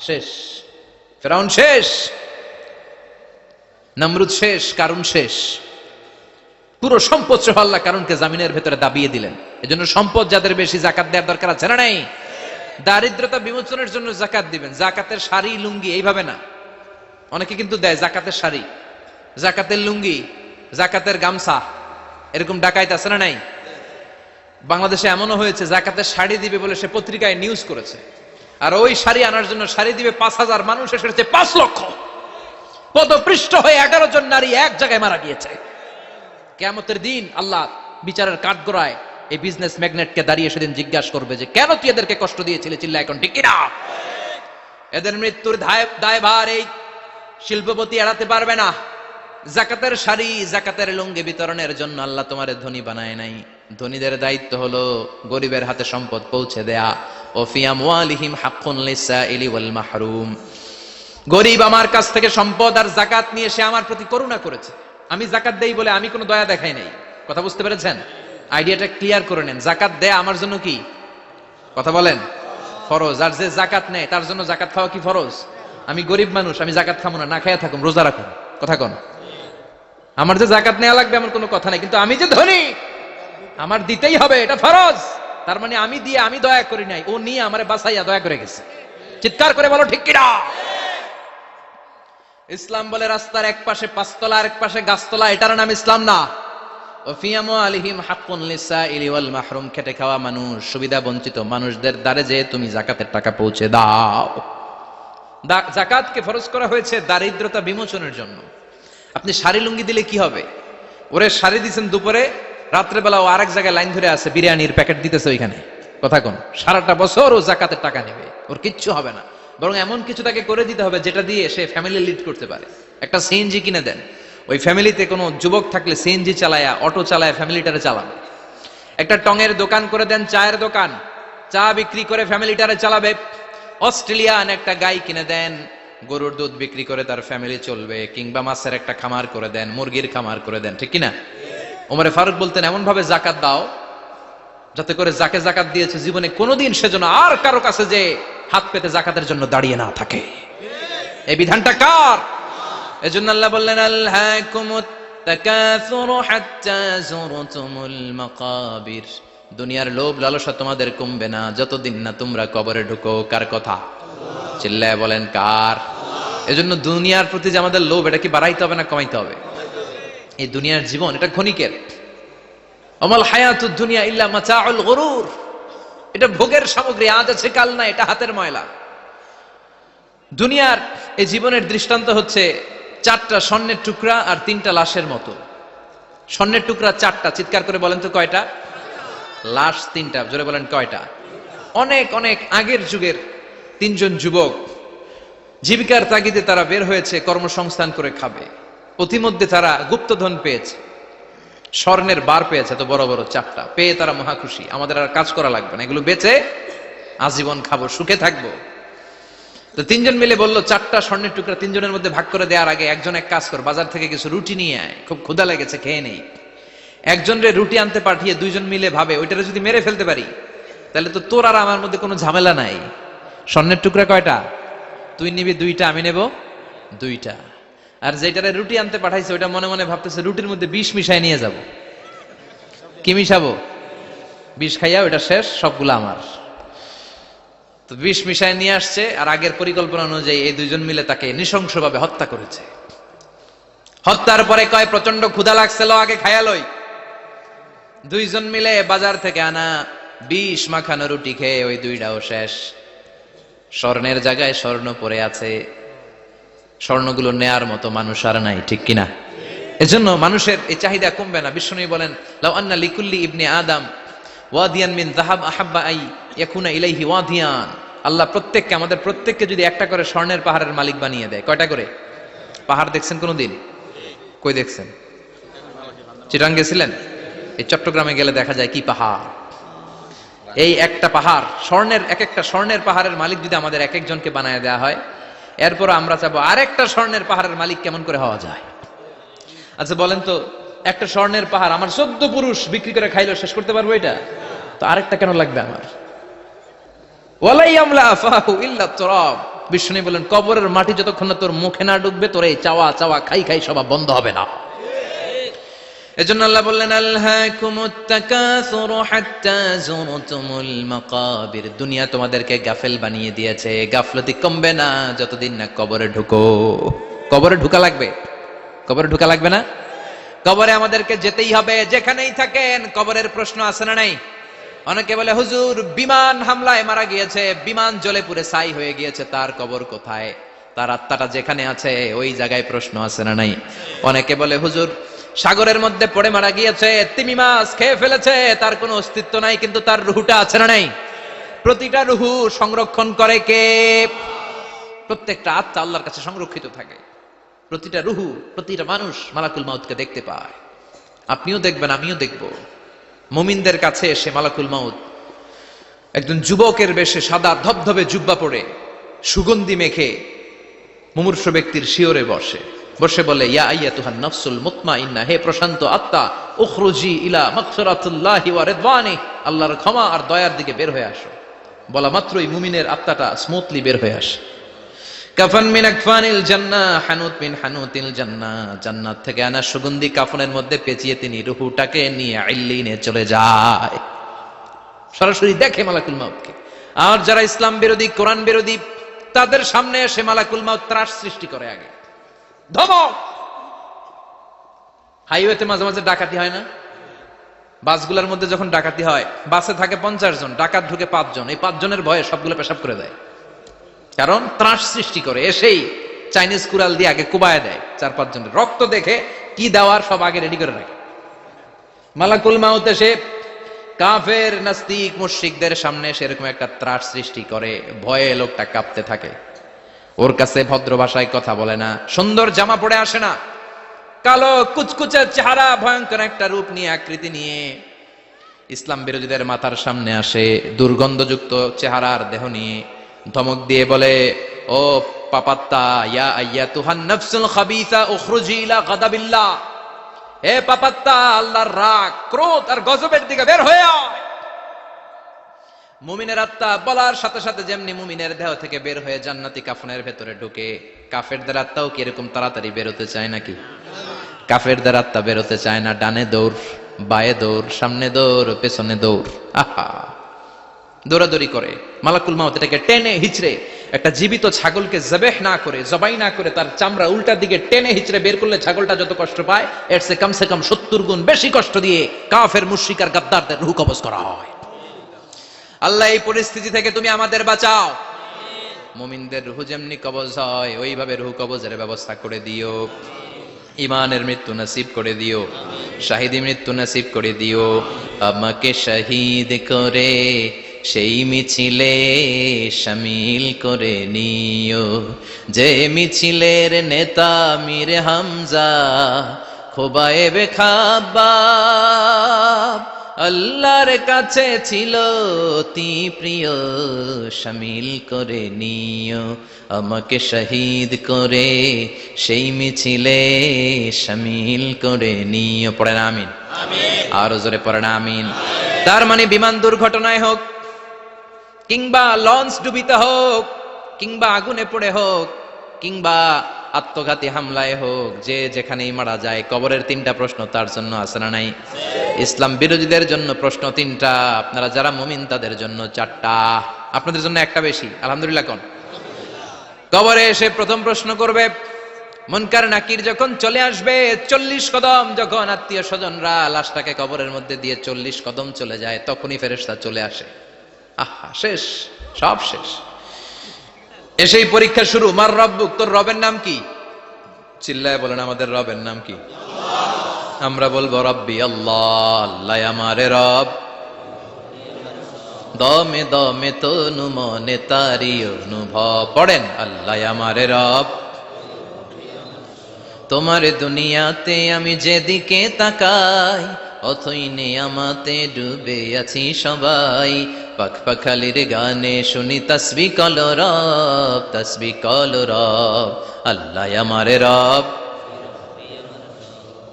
শেষ, ফেরাউন শেষ, নমরুদ শেষ, কারুন শেষ। পুরো সম্পদ সহ আল্লাহ কারুনকে জামিনের ভেতরে দাবিয়ে দিলেন। এজন্য সম্পদ যাদের বেশি, যাকাত দেওয়ার দরকার আছে না নাই? দারিদ্রতা বিমোচনের জন্য যাকাত দিবেন। যাকাতের শাড়ি লুঙ্গি এইভাবে না, অনেকে কিন্তু দেয় জাকাতের শাড়ি, জাকাতের লুঙ্গি, জাকাতের গামছা, এরকম ডাকাইত আছে না নাই? বাংলাদেশে এমনও হয়েছে জাকাতের শাড়ি দিবে বলে সে পত্রিকায় নিউজ করেছে, আর ওই শাড়ি আনার জন্য শাড়ি দিবে 5,000, মানুষ এসেছে 5 লক্ষ। পদপৃষ্ঠ হয়ে 11 জন নারী এক জায়গায় মারা গিয়েছে। কিয়ামতের দিন আল্লাহ বিচারের কাঠগড়ায় এই বিজনেস ম্যাগনেটকে দাঁড়িয়ে সেদিন জিজ্ঞাসা করবে যে কেন তুই এদেরকে কষ্ট দিয়েছিলি? চিল্লা এখন ঠিক কিনা? এদের মৃত্যুর দায়ভার এই শিল্পপতি এড়াতে পারবে না। যাকাতের শাড়ি, যাকাতের লুঙ্গি বিতরণের জন্য আল্লাহ তোমারে ধনী বানায় নাই। ধনীদের দায়িত্ব হলো গরিবের হাতে সম্পদ পৌঁছে দেয়া। ও ফি আমওয়ালিহিম হাক্কুন লিসাইলি ওয়াল মাহরুম। গরিব আমার কাছ থেকে সম্পদ আর যাকাত নিয়ে সে আমার প্রতি করুণা করেছে। আমি যাকাত দেই বলে আমি কোনো দয়া দেখাই নাই। কথা বুঝতে পেরেছেন? আইডিয়াটা ক্লিয়ার করে নেন। যাকাত দেয়া আমার জন্য কি? কথা বলেন, ফরজ। আর যে যাকাত নেয় তার জন্য যাকাত খাওয়া কি ফরজ? আমি গরিব মানুষ, আমি যাকাত খাবো না, না খাইয়া থাকুন, রোজা রাখুন। কথা কন। আমার যে যাকাত নেওয়া লাগবে এমন কোনো কথা নাই, কিন্তু আমি যে ধনী আমার দিতেই হবে, এটা ফরজ। তার মানে আমি দিয়ে আমি দয়া করি নাই, ও নিয়ে আমারে বাঁচাইয়া দয়া করে গেছে। চিৎকার করে বলো ঠিক কিনা? ইসলাম বলে রাস্তার এক পাশে 5 তলা আর এক পাশে গাছতলা, এটার নাম ইসলাম না। ওফি আমওয়ালিহিম হাক্কুন লিসাইলি ওয়াল মাহরুম, খেটে খাওয়া মানুষ, সুবিধা বঞ্চিত মানুষদের দ্বারে যে তুমি যাকাতের টাকা পৌঁছে দাও। যাকাতকে ফরজ করা হয়েছে দারিদ্রতা বিমোচনের জন্য। আপনি শাড়ি লুঙ্গি দিলে কি হবে? ওরে শাড়ি দিচ্ছেন দুপুরে, রাত্রেবেলা ও আরেক জায়গায় লাইন ধরে আছে, বিরিয়ানির প্যাকেট দিতেছে ওইখানে, কথা কোন, সারাটা বছর ও যাকাতের টাকা নেবে, ওর কিচ্ছু হবে না। বরং এমন কিছু তাকে করে দিতে হবে যেটা দিয়ে সে ফ্যামিলি লিড করতে পারে। একটা সিএনজি কিনে দেন, ওই ফ্যামিলিতে কোনো যুবক থাকলে সিএনজি চালায়া, অটো চালায়া ফ্যামিলিটারে চালাবে। একটা টঙের দোকান করে দেন, চায়ের দোকান, চা বিক্রি করে ফ্যামিলিটারে চালাবে। অস্ট্রেলিয়ান একটা গাই কিনে দেন, গরুর দুধ বিক্রি করে তার ফ্যামিলি চলবে। কিংবা মাছের একটা খামার করে দেন, মুরগির খামার করে দেন, ঠিক কিনা? ওমরে ফারুক বলতেন এমন ভাবে জাকাত দাও যাতে করে যাকে জাকাত দিয়েছে জীবনে কোনোদিন সেজন্য আর কারো কাছে যে হাত পেতে জাকাতের জন্য দাঁড়িয়ে না থাকে। এই বিধানটা কার? এজন্য আল্লাহ বললেন আলহাকুমুত তাকাসুরু হাত্তা যুরতুমুল মাকাবির, দুনিয়ার লোভ লালসা তোমাদের কমবে না যতদিন না তোমরা কবরে ঢুকো। কার কথা? চিল্লায় বলেন কার? এজন্য দুনিয়ার প্রতি যে আমাদের লোভ, এটা কি বাড়াইতে হবে না কমাইতে হবে? এই দুনিয়ার জীবন এটা ক্ষণিকের। আমাল হায়াতুদ দুনিয়া ইল্লা মাতাউল গুরুর, এটা ভোগের সামগ্রী, আজ আছে কাল না, এটা হাতের ময়লা। দুনিয়ার এই জীবনের দৃষ্টান্ত হচ্ছে চারটা স্বর্ণের টুকরা আর তিনটা লাশের মতো। স্বর্ণের টুকরা চারটা, চিৎকার করে বলেন তো কয়টা? লাশ তিনটা, জোরে বলেন কয়টা? অনেক অনেক আগের যুগের তিনজন যুবক জীবিকার তাগিদে তারা বের হয়েছে কর্মসংস্থান করে খাবে। প্রতিমধ্যে তারা গুপ্তধন পেয়েছে, স্বর্ণের বার পেয়েছে, তো বড় বড় চারটা পেয়ে তারা মহা খুশি। আমাদের আর কাজ করা লাগবে না, এগুলো বেচে আজীবন খাবো, সুখে থাকবো। তো তিনজন মিলে বললো চারটা স্বর্ণের টুকরা তিনজনের মধ্যে ভাগ করে দেওয়ার আগে একজন এক কাজ কর, বাজার থেকে কিছু রুটি নিয়ে আয়, খুব ক্ষুধা লেগেছে, খেয়ে নেই। একজন রে রুটি আনতে পাঠিয়ে দুইজন মিলে ভাবে ওইটারে যদি মেরে ফেলতে পারি তাহলে তো তোর আর আমার মধ্যে কোনো ঝামেলা নাই। স্বর্ণের টুকরা কয়টা? তুই নিবি দুইটা, আমি নেব দুইটা। আর যেটারে রুটি আনতে পাঠাইছে ওইটা মনে মনে ভাবতেছে রুটির মধ্যে বিষ মিশাই নিয়ে যাব। কি মিশাবো? বিষ খাইয়া ওইটা শেষ, সবগুলো আমার। তো বিষ মিশাই নিয়ে আসছে, আর আগের পরিকল্পনা অনুযায়ী এই দুইজন মিলে তাকে নৃশংসভাবে হত্যা করেছে। হত্যার পরে কয় প্রচন্ড ক্ষুধা লাগছিল, আগে খায়ালই। দুইজন মিলে বাজার থেকে আনা বিষ মাখানো রুটি খেয়ে ওই দুইটাও শেষ। স্বর্ণের জায়গায় স্বর্ণ পড়ে আছে, স্বর্ণগুলো নেয়ার মতো মানুষ আর নাই, ঠিক কিনা? এজন্য মানুষের এই চাহিদা কমবে না। বিষ্ণু বলেন লাউ আন্না লিকুল্লি ইবনে আদম ওয়াদিয়ান মিন যাহাব আহাব্বা আই ইয়াকুনা ইলাইহি ওয়াদিয়ান, আল্লাহ প্রত্যেককে, আমাদের প্রত্যেককে যদি একটা করে স্বর্ণের পাহাড়ের মালিক বানিয়ে দেয়। কয়টা করে পাহাড় দেখছেন কোনোদিন? কই দেখছেন? চিটাং গেছিলেন? এই চট্টগ্রামে গেলে দেখা যায় কি পাহাড়। এই একটা পাহাড় স্বর্ণের, এক একটা স্বর্ণের পাহাড়ের মালিক যদি আমাদের এক একজনকে বানায় দেওয়া হয়, এরপর আমরা চাবো আরেকটা স্বর্ণের পাহাড়ের মালিক কেমন করে হওয়া যায়। আচ্ছা বলেন তো, একটা স্বর্ণের পাহাড় আমার 14 পুরুষ বিক্রি করে খাইলেও শেষ করতে পারবো এটা? তো আরেকটা কেন লাগবে আমার? ওয়ালাই আমলা আফাহু ইল্লা তুরাব, বিষ্ণু বলেন কবরের মাটি যতক্ষণ না তোর মুখে না ঢুকবে তোর এই চাওয়া চাওয়া খাই খাই সব বন্ধ হবে না। এজন্য আল্লাহ বললেন আলহাকুমুত তাকাসুরু হাত্তা যুরতুমুল মাকাবির, দুনিয়া তোমাদেরকে গাফেল বানিয়ে দিয়েছে, গাফলতি কমবে না যতদিন না কবরে ঢুকো। কবরে ঢুকা লাগবে, কবরে ঢুকা লাগবে না? কবরে আমাদেরকে যেতেই হবে, যেখানেই থাকেন। কবরের প্রশ্ন আছে না নাই? অনেকে বলে হুজুর বিমান হামলায় মারা গিয়েছে, বিমান জ্বলে পুড়ে ছাই হয়ে গিয়েছে, তার কবর কোথায়? তার আত্মাটা যেখানে আছে ওই জায়গায় প্রশ্ন আছে না নাই? অনেকে বলে হুজুর সাগরের মধ্যে পড়ে মারা গিয়েছে, তিমি মাছ খেয়ে ফেলেছে, তার কোনো অস্তিত্ব নাই, কিন্তু তার রুহুটা আছে না নাই? প্রতিটা রুহু সংরক্ষণ করে কে? প্রত্যেকটা আত্মা আল্লাহর কাছে সংরক্ষিত থাকে। প্রতিটা রুহু, প্রতিটা মানুষ মালাকুল মাউতকে দেখতে পায়। আপনিও দেখবেন, আমিও দেখব। মুমিনদের কাছে এসে মালাকুল মাউত একজন যুবকের বেশে সাদা ধবধবে জুব্বা পরে সুগন্ধি মেখে মুমূর্ষ ব্যক্তির শিয়রে বসে বসে বলে ইয়া আইয়াতুহান নাফসুল মুতমাইন্না, হে প্রশান্ত আত্মা, উখরুজি ইলা মাগফিরাতিল্লাহি ওয়া রিদওয়ানি, আল্লাহর ক্ষমা আর দয়ার দিকে বের হয়ে আসো। বলা মাত্রই মুমিনের আত্মাটা স্মুথলি বের হয়ে আসে। কাফান মিন আকফানিল জান্নাহ, হানুত মিন হানুতিল জান্নাহ, জান্নাত থেকে আনা সুগন্ধি কাফনের মধ্যে পেঁচিয়ে তিনি রূহটাকে নিয়ে ইল্লিনে চলে যায়। সরাসরি দেখে মালাকুল মাউতকে। আর যারা ইসলাম বিরোধী, কোরআন বিরোধী, তাদের সামনে এসে মালাকুল মাউত ত্রাস সৃষ্টি করে। আগে ধমক। হাইওয়েতে মাঝে মাঝে ডাকাতি হয় না? বাসগুলোর মধ্যে যখন ডাকাতি হয়, বাসে থাকে 50 জন, ডাকাত ঢুকে 5 জন, এই 5 জনের ভয়ে সবগুলো পেশাব করে দেয়, কারণ ত্রাস সৃষ্টি করে। এসেই চাইনিজ কুড়াল দিয়ে আগে কুবায় দেয় 4-5 জনের, রক্ত দেখে কি দেওয়ার সব আগে রেডি করে রাখে। মালাকুল মাউত এসে কাফের নাস্তিক মুশরিকদের সামনে সেরকম একটা ত্রাস সৃষ্টি করে, ভয়ে লোকটা কাঁপতে থাকে। ওর কাছে ভদ্র ভাষায় কথা বলে না, সুন্দর জামা পরে আসে না, কালো কুচকুচে চেহারা, ভয়ঙ্কর একটা রূপ নিয়ে, আকৃতি নিয়ে ইসলাম বিরোধীদের মাথার সামনে আসে, দুর্গন্ধযুক্ত চেহারার দেহ নিয়ে ধমক দিয়ে বলে, ও পাপাত্তা, ইয়া আইয়াতুহান নাফসুল খাবিসা উখরুজি ইলা গাদাবিল্লাহ, হে পাপাত্তা, আল্লাহর রাগ, ক্রোধ আর গজবের দিকে বের হয়ে আয়। মুমিনের আত্মা বলার সাথে সাথে যেমনি মুমিনের দেহ থেকে বের হয়ে জান্নাতি কাফনের ভেতরে ঢুকে, কাফেরদের আত্মাও কি এরকম তাড়াতাড়ি বেরোতে চায় নাকি? কাফেরদের আত্মা বেরোতে চায় না, ডানে দৌড়, বায়ে দৌড়, সামনে দৌড়, পেছনে দৌড়, আহা দৌড়াদৌড়ি করে। মালাকুল মাউত এটাকে টেনে হিচড়ে, একটা জীবিত ছাগলকে জবেহ না করে, জবাই না করে, তার চামড়া উল্টার দিকে টেনে হিচড়ে বের করলে ছাগলটা যত কষ্ট পায়, এর চেয়ে কমসে কম 70 গুণ বেশি কষ্ট দিয়ে কাফের মুশরিক আর গাদ্দারদের রূহ কবজ করা হয়। আল্লাহ এই পরিস্থিতি থেকে তুমি আমাদের বাঁচাও। মুমিনদের রূহ যেমনি কবজ হয়, ওইভাবে রূহ কবজের ব্যবস্থা করে দিও। ইমানের মৃত্যু নসিব করে দিও, শাহিদি মৃত্যু নসিব করে দিও। আমাকে শহীদ করে সেই মিছিলে শামিল করে নিও, যে মিছিলের নেতা মীর হামজা খোবায়েবে খাব্বাব, আল্লাহর কাছে ছিল অতি প্রিয়, শামিল করে নিও। আমাকে শহীদ করে সেই মিছিলে শামিল করে নিও। পড়েন আমিন, আরো জোরে পড়েন আমিন। তার মানে বিমান দুর্ঘটনায় হোক, কিংবা লঞ্চ ডুবিতে হোক, কিংবা আগুনে পড়ে হোক, কিংবা আত্মঘাতী হামলায় হোক, যে যেখানেই মারা যায়, কবরের 3টা প্রশ্ন তার জন্য আছে না নাই? ইসলাম বিরোধীদের জন্য প্রশ্ন 3টা, আপনারা যারা মুমিন তাদের জন্য 4টা, আপনাদের জন্য একটা বেশি। আলহামদুলিল্লাহ কোন? কবরে এসে প্রথম প্রশ্ন করবে মুনকার নাকির, যখন চলে আসবে 40 কদম, যখন আত্মীয় স্বজনরা লাশটাকে কবরের মধ্যে দিয়ে 40 কদম চলে যায়, তখনই ফেরেশতা চলে আসে। আহা, শেষ, সব শেষ। এসেই পরীক্ষা শুরু। মার রব্বুক, তোর রবের নাম কি? চিল্লায় বলেন, আমাদের রবের নাম কি? আমরা বলবো রব্বি আল্লাহ, আল্লাহ আমারে রব। দমে দমে তনু মনে তারি অনুভব। পড়েন, আল্লাহ আমারে রব। তোমার দুনিয়াতে আমি যেদিকে তাকাই, অথই নেয়ামাতে ডুবে আছি সবাই। পাখ পাখালির গানে শুনি তাসবিহ কল রব, তাসবিহ কল রব, আল্লাহ আমারে রব।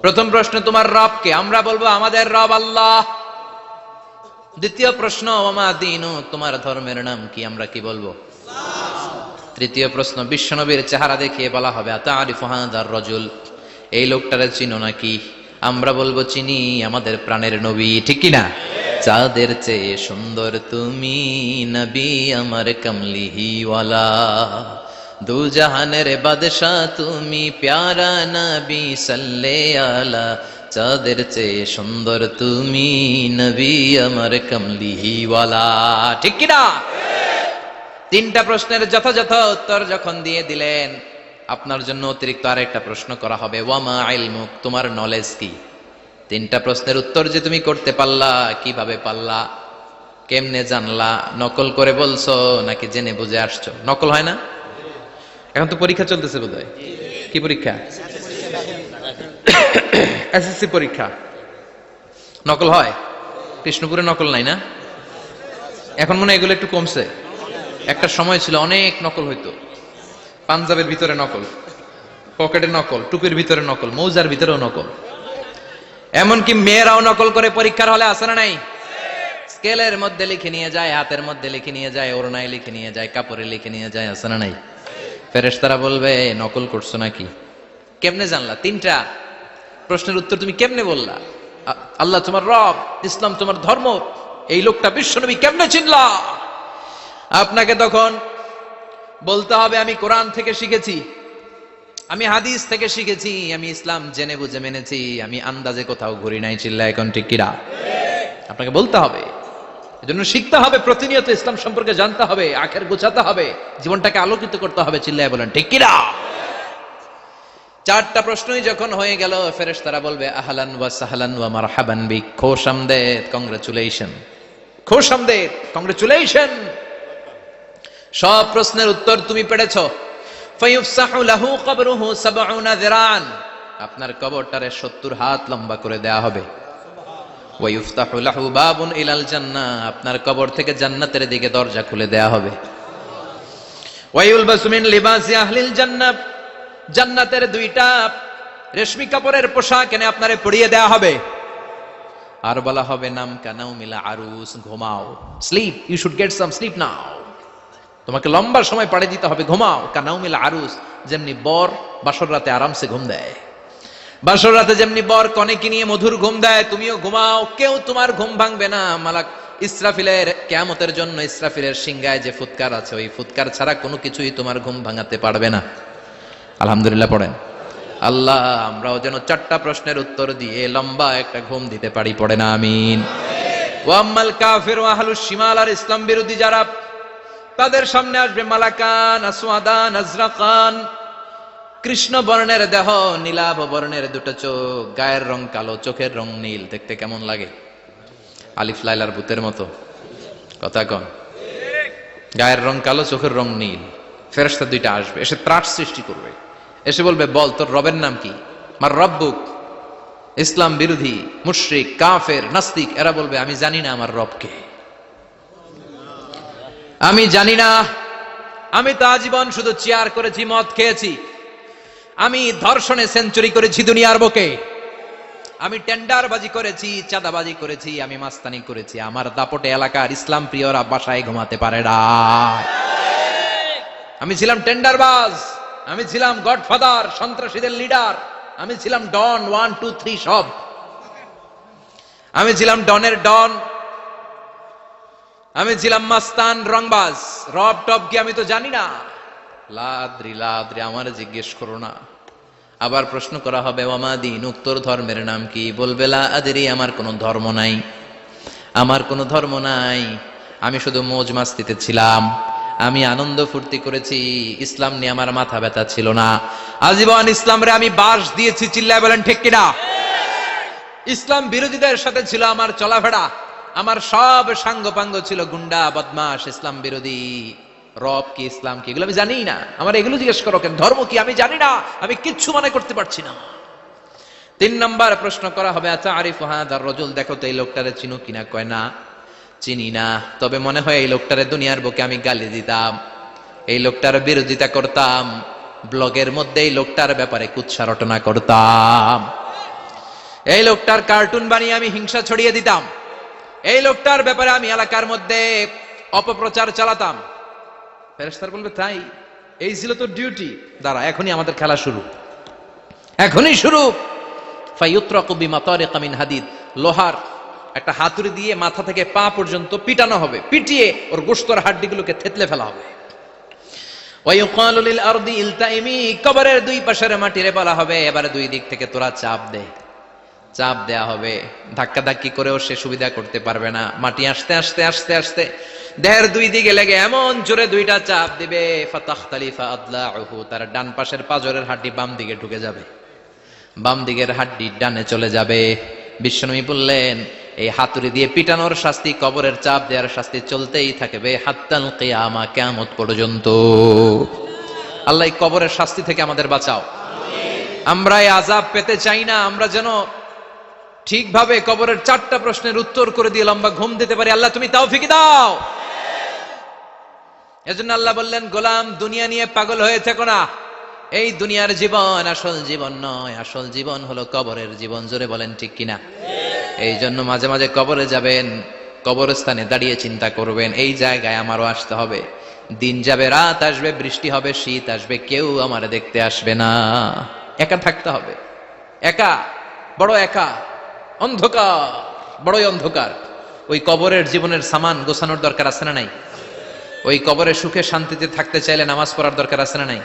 প্রথম প্রশ্ন, তোমার রব কে? আমরা বলবো আমাদের রব আল্লাহ। দ্বিতীয় প্রশ্ন, ওমা দীনু, তোমার ধর্মের নাম কি? আমরা কি বলবো? তৃতীয় প্রশ্ন, বিশ্বনবীর চেহারা দেখিয়ে বলা হবে আতারিফু হাযার রাজুল, এই লোকটারে চিনো নাকি? আমরা বলবো চিনি, আমাদের প্রাণের নবী, ঠিক কি না? চাঁদের চেয়ে সুন্দর তুমি নবী আমার কমলিহিওয়ালা, দু জাহানের বাদশাহ তুমি প্যারা নবী সাল্লে আলা, চাঁদের চেয়ে সুন্দর তুমি নবী আমার কমলিহিওয়ালা, ঠিক কি না? 3টা প্রশ্নের যথাযথ উত্তর যখন দিয়ে দিলেন, আপনার জন্য অতিরিক্ত আরেকটা প্রশ্ন করা হবে, ওয়ামা ইলমুক, তোমার নলেজ কি? 3টা প্রশ্নের উত্তর যে তুমি করতে পারলা, কিভাবে পারলা, কেমনে জানলা? নকল করে বলছো নাকি জেনে বুঝে আসছো? নকল হয় না? এখন তো পরীক্ষা চলতেছে বোধহয়। কি পরীক্ষা? এসএসসি পরীক্ষা। নকল হয়? কৃষ্ণপুরে নকল নাই না? এখন মনে হয় এগুলো একটু কমছে। একটা সময় ছিল অনেক নকল হইতো। পাঞ্জাবের ভিতরে নকল, পকেটে নকল, টুপির ভিতরে নকল, মৌজার ভিতরেও নকল, এমনকি মেয়েরাও নকল করে পরীক্ষার হলে আসে না নাই? স্কেলের মধ্যে লিখে নিয়ে যায়, হাতের মধ্যে লিখে নিয়ে যায়, ওড়নায় লিখে নিয়ে যায়, কাপড়ে লিখে নিয়ে যায়, আসে না নাই? ফেরেশতারা বলবে নকল করছো নাকি? কেমনে জানলা? 3টা প্রশ্নের উত্তর তুমি কেমনে বললা? আল্লাহ তোমার রব, ইসলাম তোমার ধর্ম, এই লোকটা বিশ্বনবী, কেমনে চিনলা? আপনাকে তখন বলতে হবে আমি কোরআন থেকে শিখেছি, আমি হাদিস থেকে শিখেছি, আমি ইসলাম জেনে বুঝে মেনেছি, আমি আন্দাজে কোথাও ঘুরি নাই। চিল্লায় এখন ঠিক কিনা? আপনাকে বলতে হবে, এজন্য শিখতে হবে, প্রতিনিয়ত ইসলাম সম্পর্কে জানতে হবে, আখের গোছাতে হবে, জীবনটাকে আলোকিত করতে হবে। চিল্লায় বলেন ঠিক কিনা? চারটা প্রশ্নই যখন হয়ে গেল, ফেরেশতারা বলবে আহলান ওয়া সাহলান ওয়া মারহাবান বিক, খোশামদেদ, কংগ্রাচুলেশন, খোশামদেদ, কংগ্রাচুলেশন, সব প্রশ্নের উত্তর তুমি পেরেছো। ফায়ুফসাহু লাহু কবরুহু ৭০ যিরান, আপনার কবরটারে ৭০ হাত লম্বা করে দেয়া হবে। ওয়া ইফতাহু লাহু বাবুন ইলাল জান্নাহ, আপনার কবর থেকে জান্নাতের দিকে দরজা খুলে দেয়া হবে। ওয়া ইউলবাসু মিন লিবাসি আহলিল জান্নাহ, জান্নাতের দুইটা রেশমি কাপড়ের পোশাক এনে আপনারে পরিয়ে দেয়া হবে। আর বলা হবে নাম কানাউ মিলা আরুস, ঘুমাও, sleep, you should get some sleep now, তোমাকে লম্বা সময় পাড়ে দিতে হবে, ঘুমাও। কানাউ মিলা আরুস, যেমনি বর বাসর রাতে আরামসে ঘুম দেয়, বাসর রাতে যেমনি বর কনেকে নিয়ে মধুর ঘুম দেয়, তুমিও ঘুমাও, কেউ তোমার ঘুম ভাঙবে না। মালাক ইসরাফিলের কিয়ামতের জন্য ইসরাফিলের সিংহায় যে ফুৎকার আছে, ওই ফুৎকার ছাড়া কোনো কিছুই তোমার ঘুম ভাঙাতে পারবে না। আলহামদুলিল্লাহ পড়েন। আল্লাহ আমরাও যেন চারটা প্রশ্নের উত্তর দিয়ে লম্বা একটা ঘুম দিতে পারি, পড়েন আমিন। ওয়া আম্মাল কাফির ওয়া আহলুশ শিমাল, আর ইসলাম বিরোধী যারা, তাদের সামনে আসবে মালাকান আসওয়াদান আজরাকান, কৃষ্ণ বর্ণের দেহ, নীলাভ বর্ণের দুটো চোখ, গায়ের রং কালো, চোখের রং নীল। দেখতে কেমন লাগে? আলিফ লাইলার ভূতের মতো, কথা কন। গায়ের রং কালো, চোখের রং নীল। ফেরেশতা দুইটা আসবে, এসে ত্রাস সৃষ্টি করবে, এসে বলবে বল তোর রবের নাম কি? মার রব্বুক। ইসলাম বিরোধী মুশরিক কাফের নাস্তিক এরা বলবে আমি জানি না আমার রবকে, আমি জানি না, আমি তো আজীবন শুধু চেয়ার করেছি, মদ খেয়েছি, আমি ধর্ষণে সেঞ্চুরি করেছি দুনিয়ার বুকে, আমি টেন্ডারবাজি করেছি, চাঁদাবাজি করেছি, আমি মাস্তানি করেছি, আমার দাপটে এলাকার ইসলাম প্রিয়রা বাসায় ঘুমাতে পারে না। আমি ছিলাম টেন্ডারবাজ, আমি ছিলাম গডফাদার, সন্ত্রাসীদের লিডার, আমি ছিলাম ডন 1 2 3 সব, আমি ছিলাম ডনের ডন, আমি ছিলাম মাস্তান রংবাজ, রব টপ কি আমি তো জানি না। লাদ্রি লাদ্রি, আমার জিজ্ঞেস করো না। আবার প্রশ্ন করা হবে ওয়ামা দীনুক, তোর ধর্মের নাম কি? বলবে লা আদরি, আমার কোনো ধর্ম নাই, আমার কোনো ধর্ম নাই, আমি শুধু মৌজ মাস্তিতে ছিলাম, আমি আনন্দ ফুর্তি করেছি, ইসলাম নিয়ে আমার মাথা ব্যথা ছিল না, আজীবন ইসলামরে আমি বাস দিয়েছি। চিল্লায় বলেন ঠিক কিনা? ইসলাম বিরোধীদের সাথে ছিল আমার চলাফেরা, আমার সব সাঙ্গপাঙ্গ ছিল গুন্ডা বদমাশ ইসলাম বিরোধী। রব কি, ইসলাম কি, এগুলো আমি জানি না, আমার এগুলো জিজ্ঞেস করো কেন? ধর্ম কি আমি জানি না, আমি কিচ্ছু মনে করতে পারছি না। 3 নম্বর প্রশ্ন করা হবে আচ্ছা আরিফ হাদার রজুল, দেখো তো এই লোকটারে চিনো কিনা? কয় না চিনি না, তবে মনে হয় এই লোকটারে দুনিয়ার বুকে আমি গালি দিতাম, এই লোকটার বিরোধিতা করতাম, ব্লগের মধ্যে এই লোকটার ব্যাপারে কুৎসা রটনা করতাম, এই লোকটার কার্টুন বানিয়ে আমি হিংসা ছড়িয়ে দিতাম, এই লোকটার ব্যাপারে আমি এলাকার মধ্যে অপপ্রচার চালাতাম। ফেরেশতারা বলবে তাই? এই ছিল তোর ডিউটি? দাঁড়া, এখনই আমাদের খেলা শুরু, এখনই শুরু। ফায়ুত্রাকু বিমাতারিকা মিন হাদিদ, লোহার একটা হাতুড়ি দিয়ে মাথা থেকে পা পর্যন্ত পিটানো হবে, পিটিয়ে ওর গোশতর হাড্ডিগুলোকে থেতলে ফেলা হবে। ওয়ায়ুকালু লিল আরদি ইলতাইমি, কবরের দুই পাশের মাটিরে বলা হবে এবারে দুই দিক থেকে তোরা চাপ দে, চাপ দেয়া হবে, ধাক্কা ধাক্কি করেও সে সুবিধা করতে পারবে না, মাটি আস্তে আস্তে আস্তে আস্তে দেহের দুই দিকে লেগে এমন জোরে দুইটা চাপ দিবে, ফাতাখতালিফা আদলাউহু, তার ডান পাশের পাজরের হাড্ডি বাম দিকে ঢুকে যাবে, বাম দিকের হাড্ডি ডানে চলে যাবে। বিশ্বনবী বললেন এই হাতুড়ি দিয়ে পিটানোর শাস্তি, কবরের চাপ দেওয়ার শাস্তি চলতেই থাকবে হাত্তাল কিয়ামা, কিয়ামত পর্যন্ত। আল্লাহ এই কবরের শাস্তি থেকে আমাদের বাঁচাও, আমরা এই আযাব পেতে চাই না, আমরা যেন ঠিকভাবে কবরের 4টা প্রশ্নের উত্তর করে দিয়ে লম্বা ঘুম দিতে পারি। আল্লাহ তুমি তৌফিক দাও। এজন্য আল্লাহ বললেন গোলাম দুনিয়া নিয়ে পাগল হয়ে থেকো না, এই দুনিয়ার জীবন আসল জীবন নয়, আসল জীবন হলো কবরের জীবন। জোরে বলেন ঠিক কিনা? এই জন্য মাঝে মাঝে কবরে যাবেন, কবরস্থানে দাঁড়িয়ে চিন্তা করবেন এই জায়গায় আমারও আসতে হবে, দিন যাবে, রাত আসবে, বৃষ্টি হবে, শীত আসবে, কেউ আমার দেখতে আসবে না, একা থাকতে হবে, একা, বড় একা, অন্ধকার, বড়ই অন্ধকার। ওই কবরের জীবনের সামান গোছানোর দরকার আছে না নাই? ওই কবরে সুখে শান্তিতে থাকতে চাইলে নামাজ পড়ার দরকার আছে না নাই?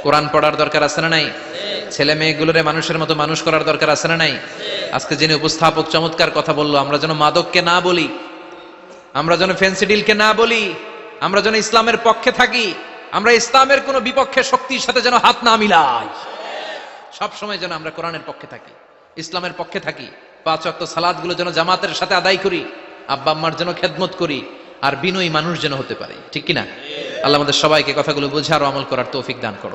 কোরআন পড়ার দরকার আছে না নাই? ছেলে মেয়েগুলোরে মানুষের মতো মানুষ করার দরকার আছে না নাই? আজকে যিনি উপস্থাপক চমৎকার কথা বললো, আমরা যেন মাদককে না বলি, আমরা যেন ফেন্সিডিলকে না বলি, আমরা যেন ইসলামের পক্ষে থাকি, আমরা ইসলামের কোন বিপক্ষে শক্তির সাথে যেন হাত না মিলাই, সব সময় যেন আমরা কোরআনের পক্ষে থাকি, ইসলামের পক্ষে থাকি। 5 ওয়াক্ত সালাত গুলো যেন জামাতের সাথে আদায় করি, আব্বা আম্মার যেন খেদমত করি, আর বিনয়ী মানুষ যেন হতে পারি, ঠিক কিনা? আল্লাহ আমাদের সবাইকে কথাগুলো বুঝার ও আমল করার তৌফিক দান করো।